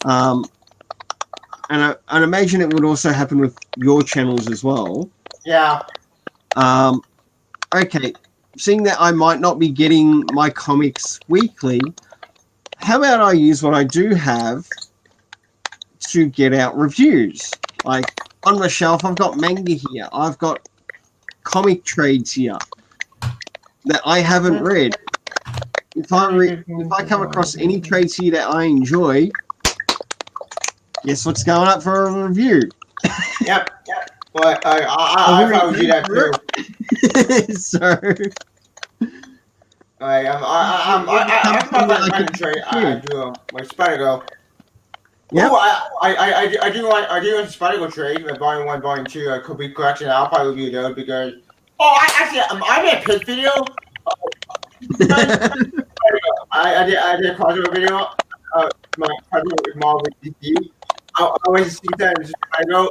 and I'd imagine it would also happen with your channels as well. Yeah. Okay, seeing that I might not be getting my comics weekly, how about I use what I do have to get out reviews? Like, on my shelf, I've got manga here. I've got comic trades here that I haven't read. If I come across any trades here that I enjoy, guess what's going up for a review? Yep. Well, I probably do that too. So, I'm probably trade. I do my Spider-Go. Yeah. I do want Spider-Go trade. My Volume 1, Volume 2 could be correction. I'll probably review those because. Oh, I made a pitch video. I did a crossover video. My crossover with Marvel DC. I went to see that in Chicago.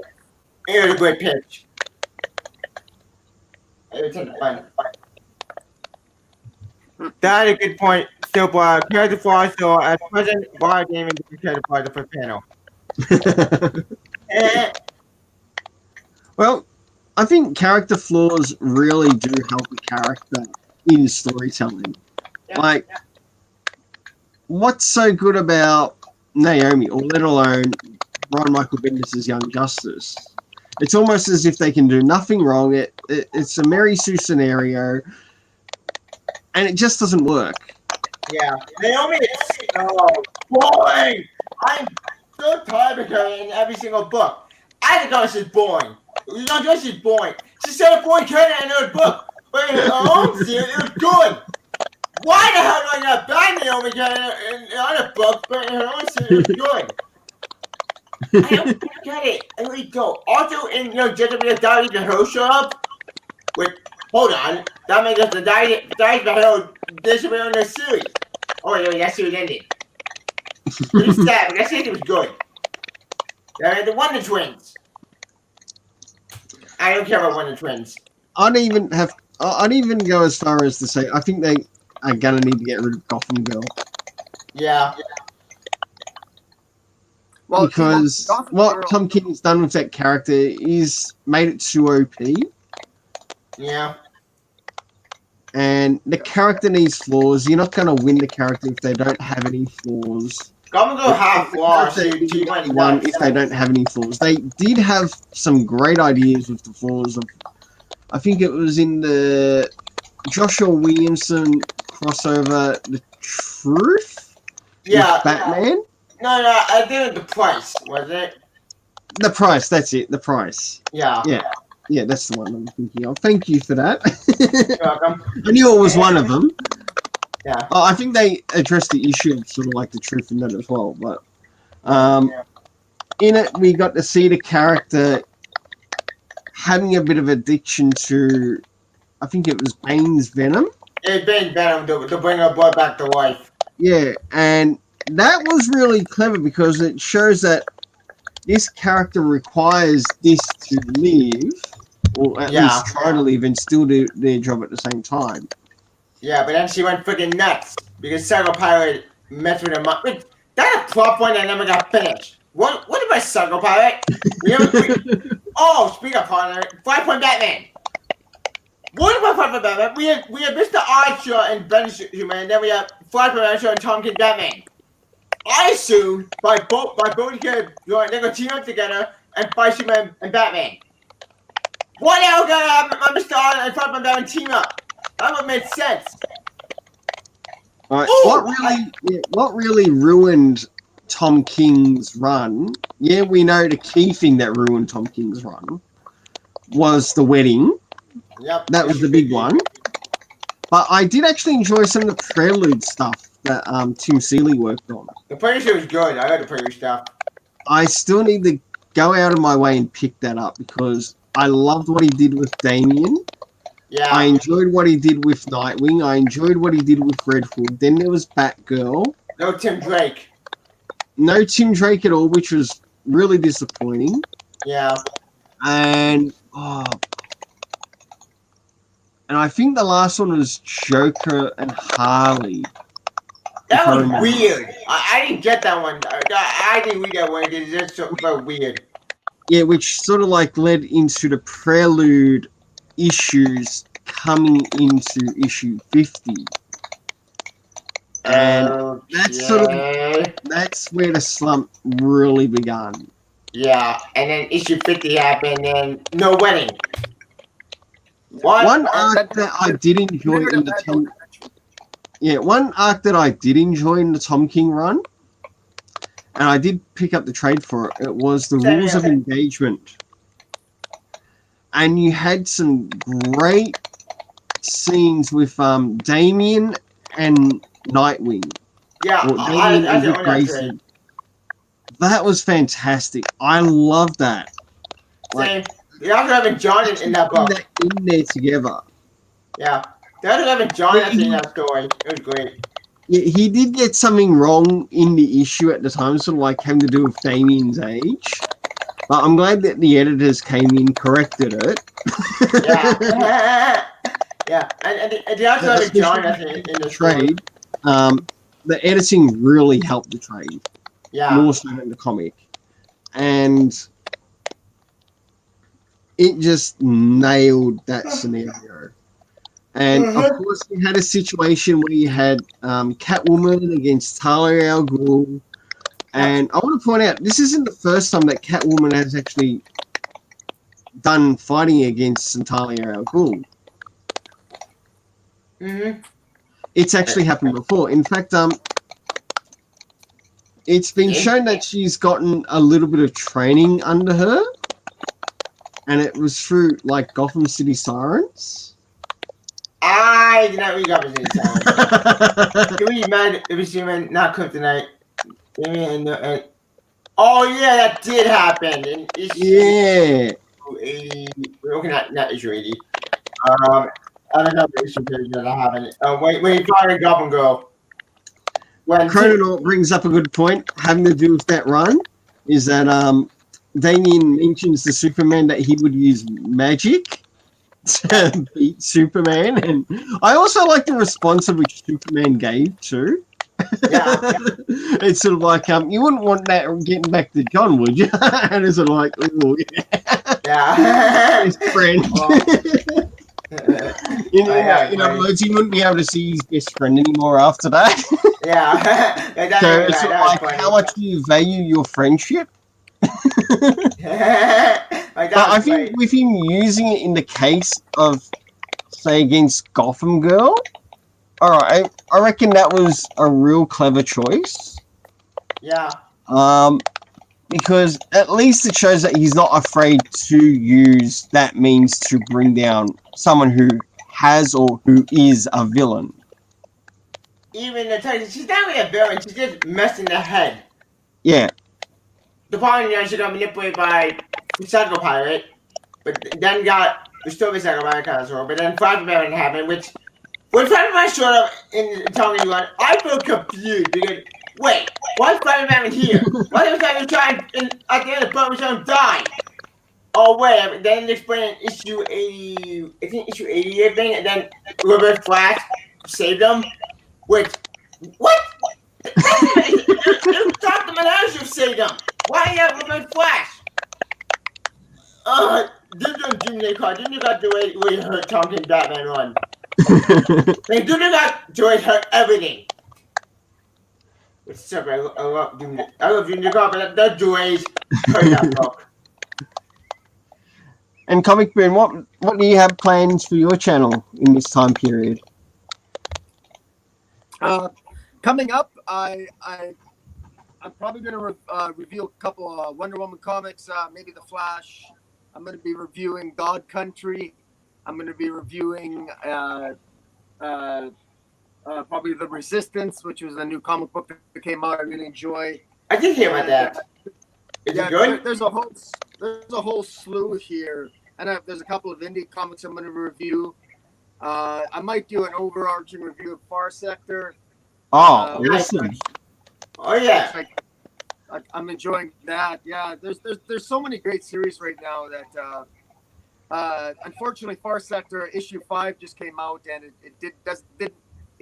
It was a great pitch. That is a good point. So, character flaws. So, at present, Bar Gaming is character flaws the first panel. Well, I think character flaws really do help a character in storytelling. Yeah. Like, what's so good about Naomi, or let alone Brian Michael Bendis' Young Justice? It's almost as if they can do nothing wrong. It's a Mary Sue scenario, and it just doesn't work. Yeah. Naomi is so boring. I'm so tired of her in every single book. I think she's boring. You know, she's boring. She said a boring character in her book, but in her own series, it was good. Why the hell do I not buy Naomi character in other books, but in her own series, it was good? I don't get it. I really don't. Also, in Jezebel's Diary, the Hero show up. Hold on. That makes us the Diary of the Hero Jezebel in the series. Oh, yeah, that series ended. Pretty sad, but that series was good. The Wonder Twins. I don't care about Wonder Twins. I'd even go as far as to say I think they are gonna need to get rid of Gotham Girl. Yeah. Well, Because Gotham what Girl- Tom King's done with that character is made it too OP, Yeah. and the character needs flaws. You're not going to win the character if they don't have any flaws. Gotham Girl half flaws. She went One nuts. if they don't have any flaws. They did have some great ideas with the flaws of. I think it was in the Joshua Williamson crossover, The Truth. Yeah. With Batman. No, I think the price, was it? The Price. That's it. The Price. Yeah. Yeah, that's the one I'm thinking of. Thank you for that. You're welcome. I knew it was one of them. Yeah. Oh, I think they addressed the issue of sort of like the truth in that as well. But in it, we got to see the character having a bit of addiction to, I think it was Bane's venom. It's been Venom to bring her boy back to life. Yeah, and that was really clever because it shows that this character requires this to live, or at least try to live and still do their job at the same time. Yeah, but then she went freaking nuts because Psycho Pirate messed with her mom. Wait, that's a plot point that never got finished. What about Psycho Pirate? Speak of partner, 5-Point Batman. What about 5-Point Batman? We have Mr. Oddshot and Ben Schumann, and then we have 5-Point Batman and Tom King Batman. I assume by both together, they're gonna team up together and fight Superman and Batman. Why the hell gonna have Mr. Odd and 5-Point Batman team up? That would make sense. All right, Ooh, what really ruined Tom King's run? Yeah, we know the key thing that ruined Tom King's run was the wedding. Yep. That was the big one. But I did actually enjoy some of the prelude stuff that Tim Seeley worked on. The Punisher was good. I heard the Punisher stuff. I still need to go out of my way and pick that up because I loved what he did with Damian. Yeah. I enjoyed what he did with Nightwing. I enjoyed what he did with Red Hood. Then there was Batgirl. No Tim Drake. No Tim Drake at all, which was really disappointing. Yeah. And I think the last one was Joker and Harley. That if I was remember. weird. I didn't get that one. I didn't read that one because it's just so weird. Yeah, which sort of like led into the prelude issues coming into issue 50. And that's where the slump really began. Yeah, and then issue 50 happened and no wedding. One arc that I did enjoy in the Tom King run, and I did pick up the trade for it. It was the Rules of Engagement, and you had some great scenes with Damian and Nightwing. Yeah, Or Damian and Dick Grayson. That was fantastic. I love that. Same. They also having John in that book. In there together. Yeah. They also having John in that story. It was great. Yeah, he did get something wrong in the issue at the time, sort of like having to do with Damian's age. But I'm glad that the editors came in, corrected it. Yeah. Yeah. And they also having John in the trade. The editing really helped the trade. Yeah. More so than the comic. And it just nailed that scenario. And of course, you had a situation where you had Catwoman against Talia al Ghul. And I want to point out, this isn't the first time that Catwoman has actually done fighting against Talia al Ghul. Mm-hmm. It's actually happened before. In fact, it's been shown that she's gotten a little bit of training under her, and it was through like Gotham City Sirens. I did not read Gotham City Sirens. It was human, not Kryptonite. Oh yeah, that did happen. In issue 80. We're looking at not issue 80. I don't know the issue page that happened. When he fired Goblin Girl. Chrononaut brings up a good point, having to do with that run, is that Damien mentions to Superman that he would use magic to beat Superman, and I also like the response of which Superman gave too. Yeah. It's sort of like you wouldn't want that getting back to John, would you? And it's sort of like, ooh, yeah. his friend. In other words, he wouldn't be able to see his best friend anymore after that. Yeah. So it's sort of like, how much do you value your friendship? But I think with him using it in the case of, say, against Gotham Girl, all right, I reckon that was a real clever choice. Yeah. Because at least it shows that he's not afraid to use that means to bring down someone who has or who is a villain. Even the she's not really a villain. She's just messing the head. Yeah. The problem is she got manipulated by the Psycho Pirate, but then got restored by Psycho Pirate Console. But then Flash Baron happened, which when Flash Baron showed up in telling me what, I feel confused because wait, why is Flash Baron here? Why was that trying at the end of Flash Baron die? Oh wait, then they explain issue 80, I think issue 80 I think, and then Reverse Flash saved them. Which what? You talked to Menage, you saved them. Why you have Reverse Flash? This is Junior Card. Junior got the way you heard talking Batman run. They Junior got the way he heard everything. It's so great. I love Junior Card, but the joys heard that book. And Comic Boom, what do you have plans for your channel in this time period? Coming up, I'm probably going to review a couple of Wonder Woman comics, maybe The Flash. I'm going to be reviewing God Country. I'm going to be reviewing probably The Resistance, which was a new comic book that came out. I really enjoy. I did hear about that. Is it good? There's a whole slew here, and there's a couple of indie comics I'm going to review. I might do an overarching review of Far Sector. Oh, listen. Oh yeah. I'm enjoying that. Yeah, there's so many great series right now that unfortunately Far Sector issue 5 just came out and it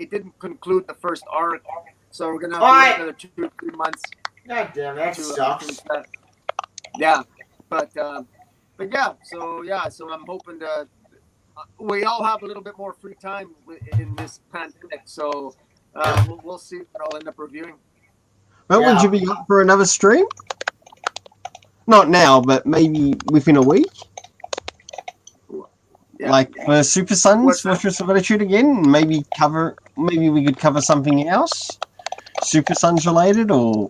didn't conclude the first arc, so we're gonna have to wait another 2 or 3 months. God damn, that sucks. Yeah, but yeah, so I'm hoping to. We all have a little bit more free time in this pandemic, so we'll see what I'll end up reviewing. Well, would you be up for another stream? Not now, but maybe within a week? Yeah. Like for Super Sons, Fortress of Attitude again? Maybe we could cover something else? Super Sons related, or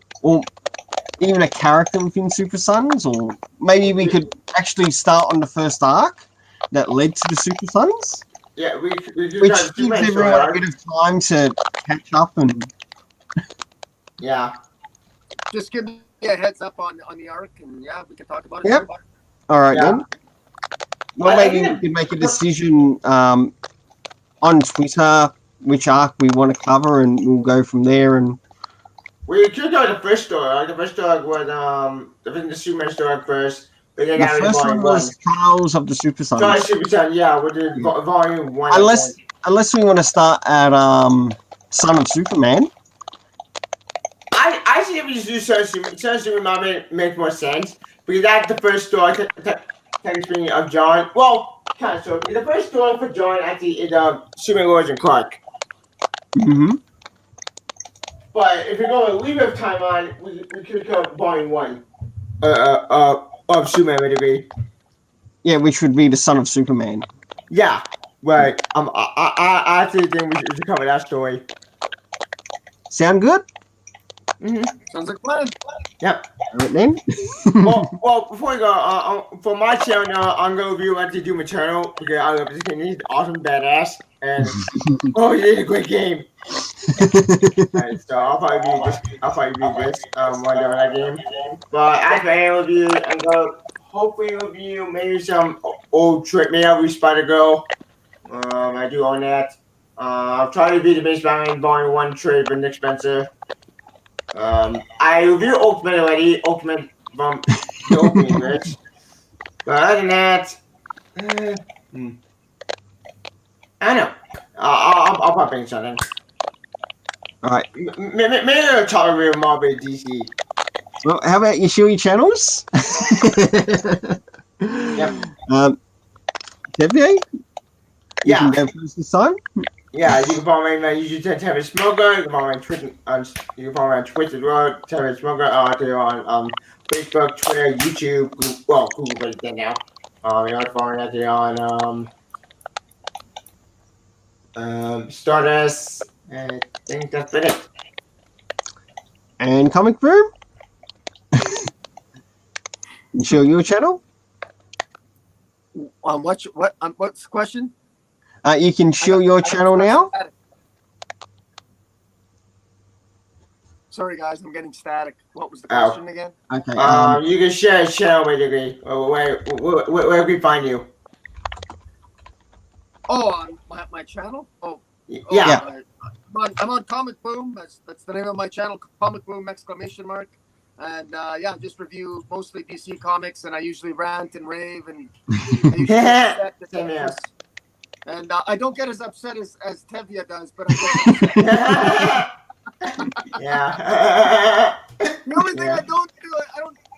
even a character within Super Sons? Or maybe we could actually start on the first arc that led to the Super Sons? Yeah, we which gives everyone a bit of time to catch up and... Yeah. Just give me a heads up on the arc, and yeah, we can talk about it. Yep. All right, then. Well, maybe we can make a decision on Twitter which arc we want to cover, and we'll go from there. And we could go to the first story. The first story was the Superman story first. But then the first one was Trials of the Super Sons. Trials of the Super Sons, yeah, we did volume 1. Unless we want to start at Son of Superman. I see if we just do Son of Superman. Son of Superman makes more sense because that's the first story. kind of speaking of John. Well, kind of so. The first story for John actually is Superman Lois and Clark. Mm-hmm. But if we go a little bit of time on, we could go volume 1 of Superman maybe. Yeah, which would be the son of Superman. Yeah, right. I actually think we should cover that story. Sound good? Sounds like fun. Yep. All right then. well, before we go, for my channel, I'm gonna review actually Doom Eternal because I love this game. He's awesome, badass, and he did a great game. Right, so I'll probably review this one during that game. But after I review, I'm gonna hopefully review maybe some old trick. Maybe I'll review Spider Girl. I do own that. I'll try to beat the Base Batman Volume 1 trade with Nick Spencer. I reviewed Ultimate already. Ultimate from the opening list. But other than that, I don't know. I'll pop in something. All right. Maybe I'll talk about Marvel DC. Well, how about you share your channels? Yep. Tevier? Yeah. You can go first this time. Yeah, you can follow me on YouTube, Tevin Smoker. You can follow me on Twitter. You can follow me on Twitch as well, Tevin Smoker. On Facebook, Twitter, YouTube. Google Play dead now. You know, follow me actually on Stardust. And I think that's it. And Comic Boom? Show your channel? What's the question? You can show your channel now. Sorry, guys, I'm getting static. What was the question again? Okay. You can share a channel basically. Where can we find you? Oh, on my channel? Yeah. I'm on Comic Boom. That's the name of my channel, Comic Boom ! And just review mostly DC comics, and I usually rant and rave, and I usually get upset and I don't get as upset as Tevia does, but I Yeah. the only thing I don't do,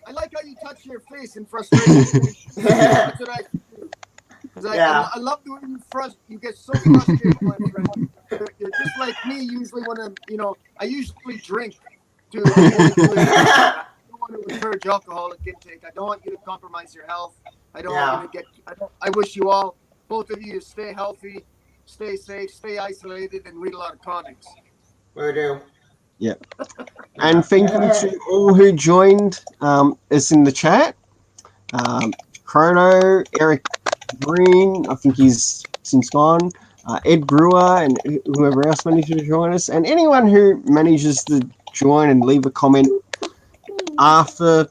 I like how you touch your face in frustration. That's what I do. I love the way you get so frustrated, my friend. You're just like me usually when I usually drink to I don't want to encourage alcoholic intake. I don't want you to compromise your health. I don't want you to I wish you all, both of you, to stay healthy, stay safe, stay isolated, and read a lot of comics. Will do. Yeah. And thank you to all who joined us in the chat. Chrono, Eric Green, I think he's since gone. Ed Brewer and whoever else managed to join us. And anyone who manages to join and leave a comment after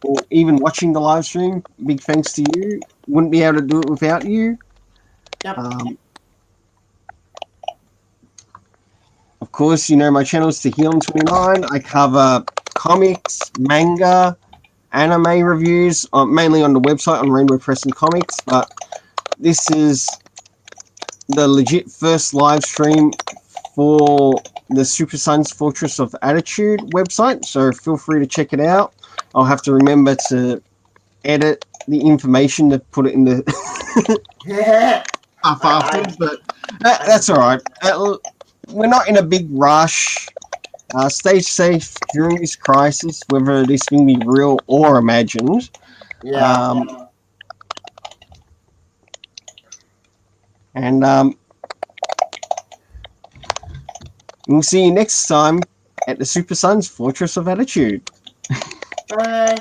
or even watching the live stream, big thanks to you. Wouldn't be able to do it without you. Yep. Of course, you know my channel is Tahilin29. I cover comics, manga, anime reviews, mainly on the website on Rainbow Press and Comics. But this is the legit first live stream for the Super Sons Fortress of Attitude website, so feel free to check it out. I'll have to remember to edit the information to put it in the up afterwards, but that's all right. We're not in a big rush. Stay safe during this crisis, whether this thing be real or imagined. Yeah. And we'll see you next time at the Super Sons Fortress of Attitude. Bye.